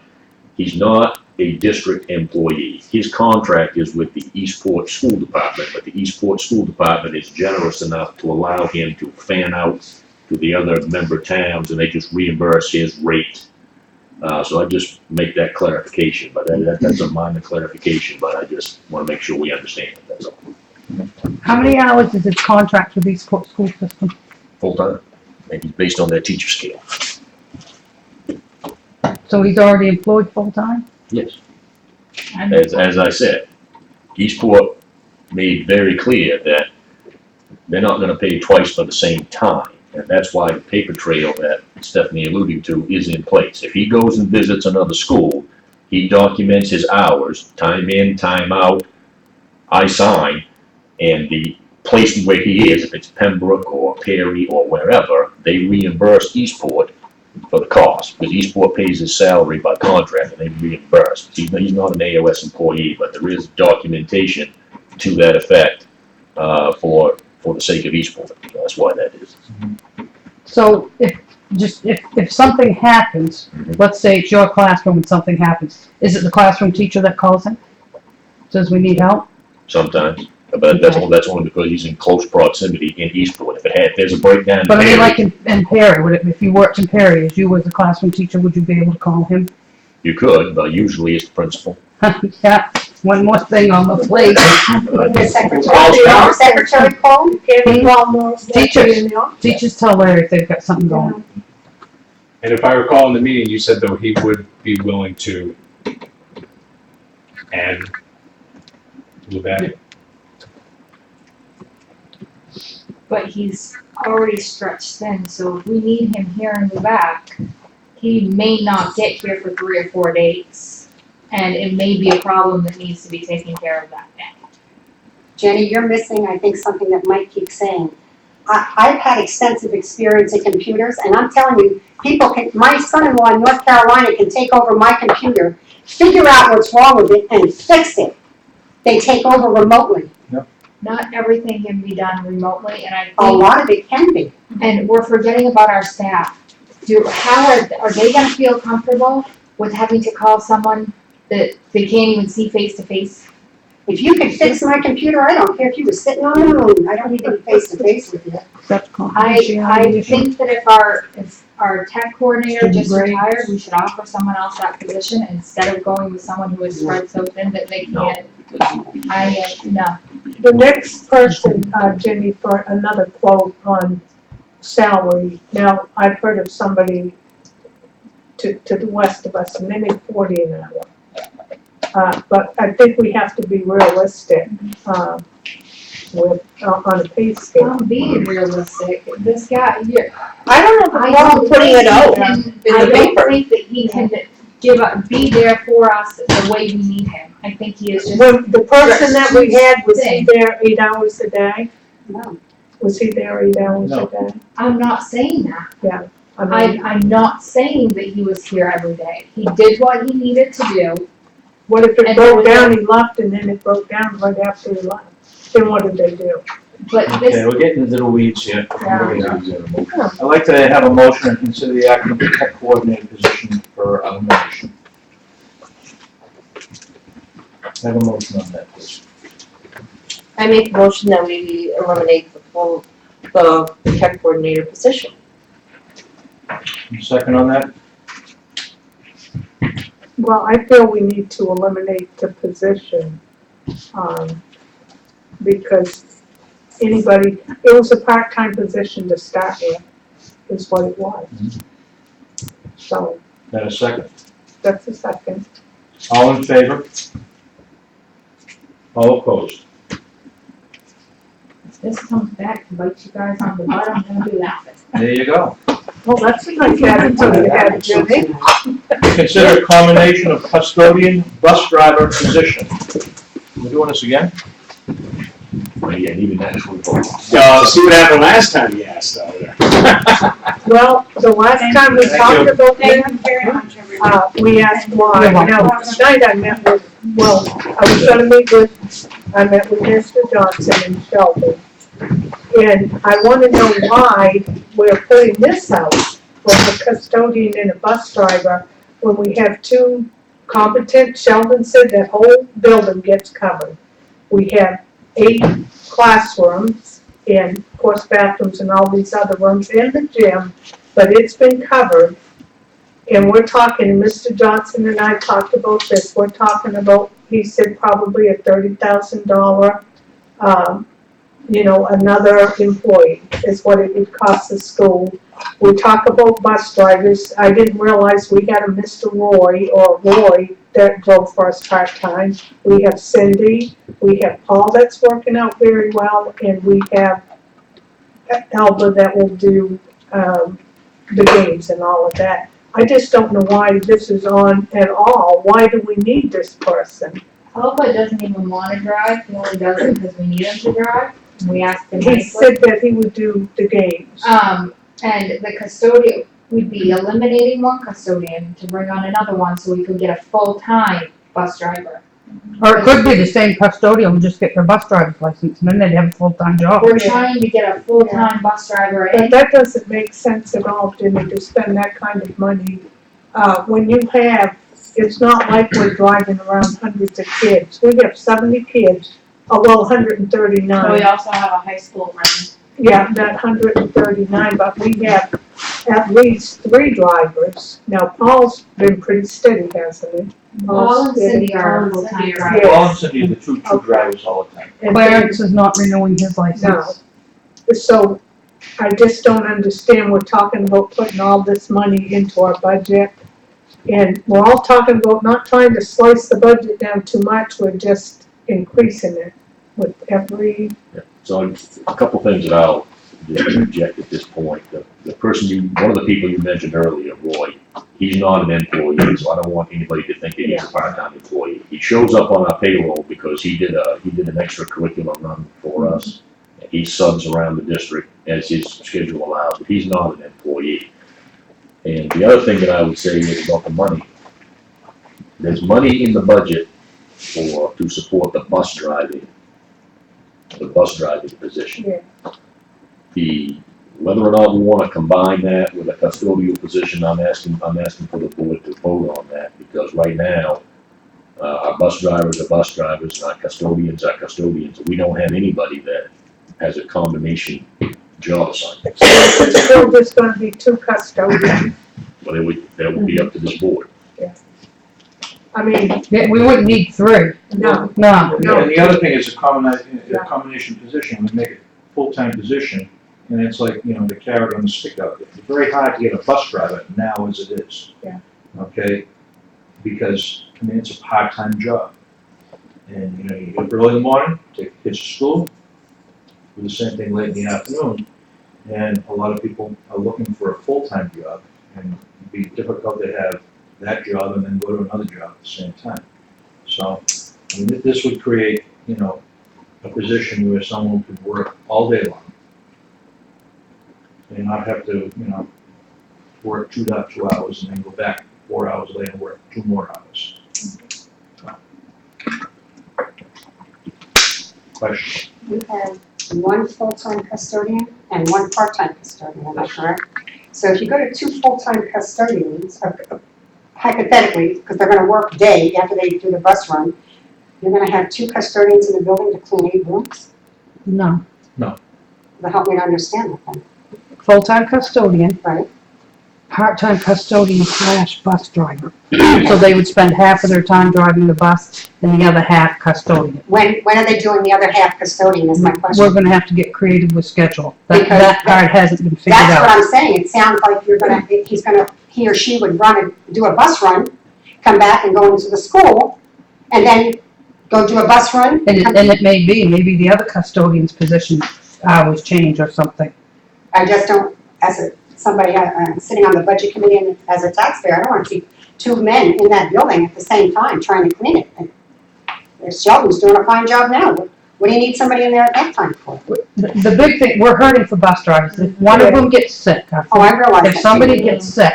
G: he's not a district employee. His contract is with the Eastport School Department, but the Eastport School Department is generous enough to allow him to fan out to the other member towns, and they just reimburse his rate. So I just make that clarification, but that's a minor clarification, but I just want to make sure we understand it, that's all.
C: How many hours is his contract with the Eastport school system?
G: Full-time, maybe based on their teacher scale.
C: So he's already employed full-time?
G: Yes. As I said, Eastport made very clear that they're not gonna pay twice for the same time. And that's why the paper trail that Stephanie alluded to is in place. If he goes and visits another school, he documents his hours, time in, time out, I sign, and the place where he is, if it's Pembroke or Perry or wherever, they reimburse Eastport for the cost, because Eastport pays his salary by contract and they reimburse. He's not an AOS employee, but there is documentation to that effect for the sake of Eastport. That's why that is.
C: So if something happens, let's say it's your classroom and something happens, is it the classroom teacher that calls in? Says we need help?
G: Sometimes, but that's only because he's in close proximity in Eastport. If there's a breakdown in
C: But I mean,
G: Perry,
C: like in Perry, if you worked in Perry, as you was a classroom teacher, would you be able to call him?
G: You could, but usually it's the principal.
C: Yeah, one more thing on the plate.
M: The secretary call?
E: Can't involve more staff
C: Teachers.
E: in the office.
C: Teachers tell Larry if they've got something going.
K: And if I recall in the meeting, you said though he would be willing to add Lubec.
F: But he's already stretched thin, so if we need him here in Lubec, he may not get here for 3 or 4 days. And it may be a problem that needs to be taken care of that day.
M: Jenny, you're missing, I think, something that Mike keeps saying. I've had extensive experience in computers, and I'm telling you, my son-in-law in North Carolina can take over my computer, figure out what's wrong with it, and fix it. They take over remotely.
F: Not everything can be done remotely, and I
M: A
F: think,
M: lot of it can be.
F: and we're forgetting about our staff. Are they gonna feel comfortable with having to call someone that they can't even see face to face?
M: If you could fix my computer, I don't care if you were sitting on the moon, I don't need to be face to face with you.
C: That's
F: I think that if our tech coordinator just retired, we should offer someone else that position instead of going with someone who is spread so thin that they can't. No.
E: The next person, Jenny, for another quote on salary. Now, I've heard of somebody to the west of us, and they make 40 an hour. But I think we have to be realistic, on a pay scale.
F: I'm being realistic. This guy,
H: I don't know if I'm putting it out in
F: I
H: the
F: don't
H: paper.
F: think that he can be there for us the way we need him. I think he is just.
E: When the person that we had, was he there 8 hours a day?
M: No.
E: Was he there 8 hours a
A: No.
E: day?
F: I'm not saying that.
E: I mean,
F: I'm not saying that he was here every day. He did what he needed to do.
E: what if it
F: and
E: broke
F: there was
E: down, he left, and then it broke down right after he left? Then what did they do?
F: But
A: Okay,
F: this,
A: we're getting into the weeds here.
F: Yeah.
A: I'd like to have a motion and consider the academic tech coordinator position for elimination. Have a motion on that, please.
H: I make a motion that we eliminate the tech coordinator position.
A: Second on that?
E: Well, I feel we need to eliminate the position, because it was a part-time position to start with, is what it was. So,
A: Then a second.
E: that's the second.
A: All in favor? All opposed?
F: if this comes back to bite you guys on the butt, I'm gonna be laughing.
A: There you go.
E: Well, that's a nice attitude you had, Jenny.
A: Consider a combination of custodian, bus driver position. We're doing this again?
G: Yeah, even that's one vote.
K: See what happened last time you asked over there.
E: Well, the last time we talked about
I: Thank
E: that,
I: you very much, everyone.
E: we asked why. Now, tonight I met with, I met with Mr. Johnson and Shelby. And I wanna know why we're putting this out for a custodian and a bus driver when we have two competent, Sheldon said that whole building gets covered. We have 8 classrooms and of course bathrooms and all these other rooms and the gym, but it's been covered. And we're talking, Mr. Johnson and I talked about this, we're talking about, he said probably a $30,000, another employee is what it would cost the school. We talk about bus drivers, I didn't realize we had a Mr. Roy that drove for us part-time. We have Cindy, we have Paul that's working out very well, and we have Elba that will do, the games and all of that. I just don't know why this is on at all. Why do we need this person?
F: Alba doesn't even wanna drive, he only does it because we need him to drive, and we asked him
E: He
F: nicely.
E: said that he would do the games.
F: And the custodian, we'd be eliminating one custodian to bring on another one so we could get a full-time bus driver.
C: Or it could be the same custodian, who just get their bus driver's license, and then they'd have a full-time job.
F: We're trying to get a full-time bus driver
E: But
F: in.
E: that doesn't make sense at all, Jimmy, to spend that kind of money. When you have, it's not like we're driving around hundreds of kids. We have 70 kids, 139.
D: We also have a high school run.
E: Yeah, that 139, but we have at least 3 drivers. Now, Paul's been pretty steady, hasn't he?
F: Paul and
E: steady.
F: Cindy are full-time
E: Yeah.
F: drivers.
A: Paul and Cindy are the two drivers all the time.
E: And
C: Clarence is not renewing his license.
E: so I just don't understand, we're talking about putting all this money into our budget. And we're all talking about not trying to slice the budget down too much, we're just increasing it with every,
G: So a couple things that I'll just interject at this point. The person one of the people you mentioned earlier, Roy, he's not an employee, so I don't want anybody to think that he's a part-time employee. He shows up on our payroll because he did an extracurricular run for us. He subs around the district as his schedule allows, but he's not an employee. And the other thing that I would say is about the money. There's money in the budget to support the bus driving position.
E: Yeah.
G: Whether or not we want to combine that with a custodial position, I'm asking for the board to vote on that, because right now, our bus drivers are bus drivers, and our custodians are custodians. We don't have anybody that has a combination job assignment.
E: so it's still just gonna be 2 custodians.
G: But that would be up to this board.
E: I mean,
C: Yeah, we wouldn't need 3.
E: no,
C: No.
A: And the other thing is a combination position, we make it a full-time position, and it's like, the carrot on the stick out there. It's very hard to get a bus driver now as it is.
E: Yeah.
A: Okay? Because, it's a part-time job. And, you get up early in the morning, take the kids to school, do the same thing late in the afternoon, and a lot of people are looking for a full-time job, and it'd be difficult to have that job and then go to another job at the same time. So, this would create, a position where someone could work all day long and not have to, work 2 hours and then go back 4 hours later and work 2 more hours. Question?
M: We have 1 full-time custodian and 1 part-time custodian, am I correct? So if you go to 2 full-time custodians, hypothetically, because they're gonna work day after they do the bus run, you're gonna have 2 custodians in the building to clean 8 rooms?
C: No.
M: That'll help me to understand that then,
C: Full-time custodian,
M: right?
C: part-time custodian / bus driver. So they would spend half of their time driving the bus and the other half custodian.
M: When are they doing the other half custodian is my question.
C: We're gonna have to get creative with schedule.
M: Because
C: That part hasn't been figured
M: That's what
C: out.
M: I'm saying, it sounds like he or she would do a bus run, come back and go into the school, and then go do a bus run.
C: And it may be, maybe the other custodian's position hours change or something.
M: I just don't, as somebody sitting on the budget committee and as a taxpayer, I don't want to see 2 men in that building at the same time trying to clean it. And Sheldon's doing a fine job now. What do you need somebody in there at that time for?
C: The big thing, we're hurting for bus drivers. If one of them gets sick,
M: Oh, I realize
C: if
M: that.
C: somebody gets sick,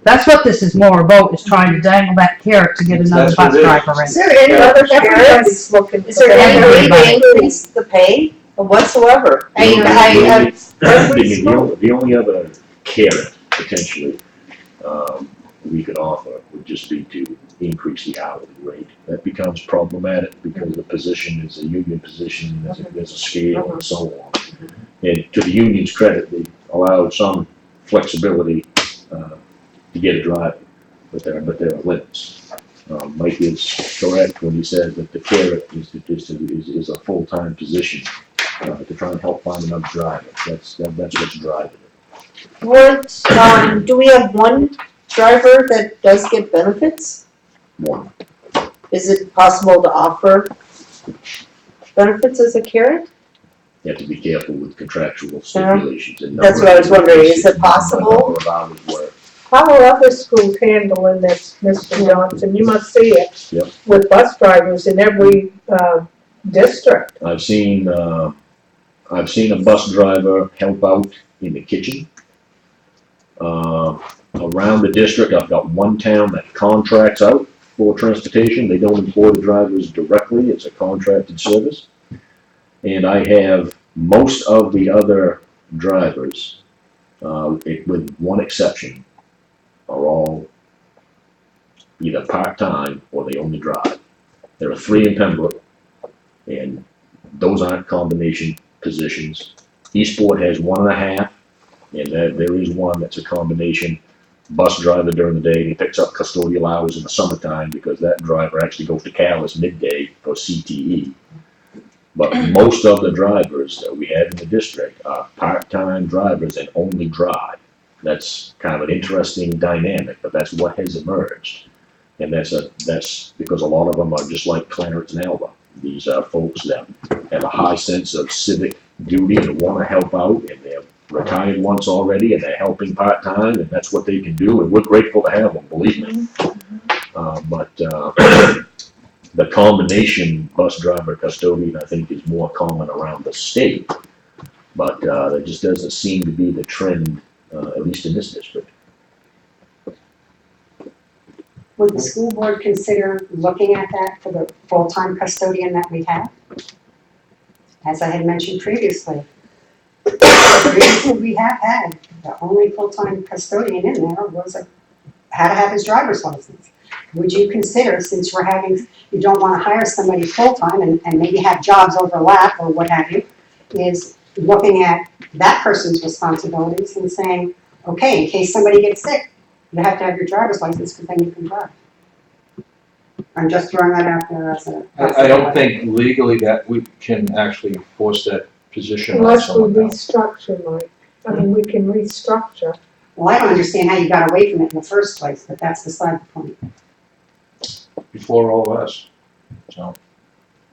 C: that's what this is more about, is trying to dangle that carrot to get another
A: That's what
C: bus
A: it is.
C: driver in.
H: Is there any other carrots?
E: everybody's looking for
H: Is there any way
C: Everybody.
H: to increase the pay whatsoever?
G: The only other carrot, potentially, we could offer would just be to increase the hourly rate. That becomes problematic because the position is a union position, there's a scale and so on. And to the union's credit, they allowed some flexibility to get a driver, but there are limits. Mike is correct when he says that the carrot is a full-time position to try and help find another driver. That's what's driving it.
H: What, do we have 1 driver that does get benefits?
G: 1.
H: Is it possible to offer benefits as a carrot?
G: You have to be careful with contractual stipulations. And
H: That's what I was wondering, is it possible?
G: Number of hours worked.
E: How are other schools handling this, Mr. Johnson? You must see it.
G: Yep.
E: With bus drivers in every, district.
G: I've seen a bus driver help out in the kitchen. Around the district, I've got 1 town that contracts out for transportation. They don't employ the drivers directly, it's a contracted service. And I have most of the other drivers, with 1 exception, are all either part-time or they only drive. There are 3 in Pembroke, and those aren't combination positions. Eastport has 1.5, And there is one that's a combination bus driver during the day, and he picks up custodial hours in the summertime, because that driver actually goes to Calais midday for CTE. But most of the drivers that we have in the district are part-time drivers and only drive. That's kind of an interesting dynamic, but that's what has emerged. And that's because a lot of them are just like Clarence and Alba. These are folks that have a high sense of civic duty and want to help out, and they're retired once already, and they're helping part-time, and that's what they can do, and we're grateful to have them, believe me. But the combination bus driver custodian, I think, is more common around the state, but that just doesn't seem to be the trend, at least in this district.
M: Would the school board consider looking at that for the full-time custodian that we have? As I had mentioned previously, the reason we have had the only full-time custodian in there was had to have his driver's license. Would you consider, since you don't want to hire somebody full-time and maybe have jobs overlap or what have you, is looking at that person's responsibilities and saying, okay, in case somebody gets sick, you have to have your driver's license because then you can drive. I'm just throwing that out there as a.
A: I don't think legally that we can actually force that position on
E: Unless we
A: someone else.
E: restructure, Mike. I mean, we can restructure.
M: Well, I don't understand how you got away from it in the first place, but that's beside the point.
A: Before all of us, so.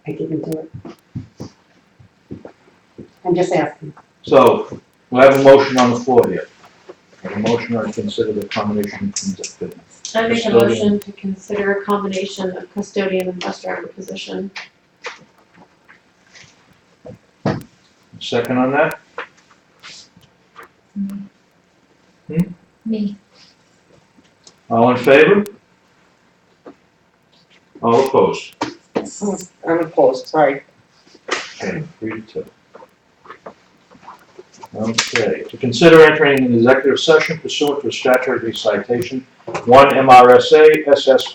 M: I didn't do it. I'm just asking.
A: So, we have a motion on the floor here. A motion to consider the combination of the
D: I make a
A: Custodian.
D: motion to consider a combination of custodian and bus driver position.
A: second on that?
F: Me.
A: All in favor? All opposed?
H: I'm opposed, sorry.
A: Okay, 3-2. Okay, to consider entering an executive session pursuant to a statutory citation, 1 MRSA SS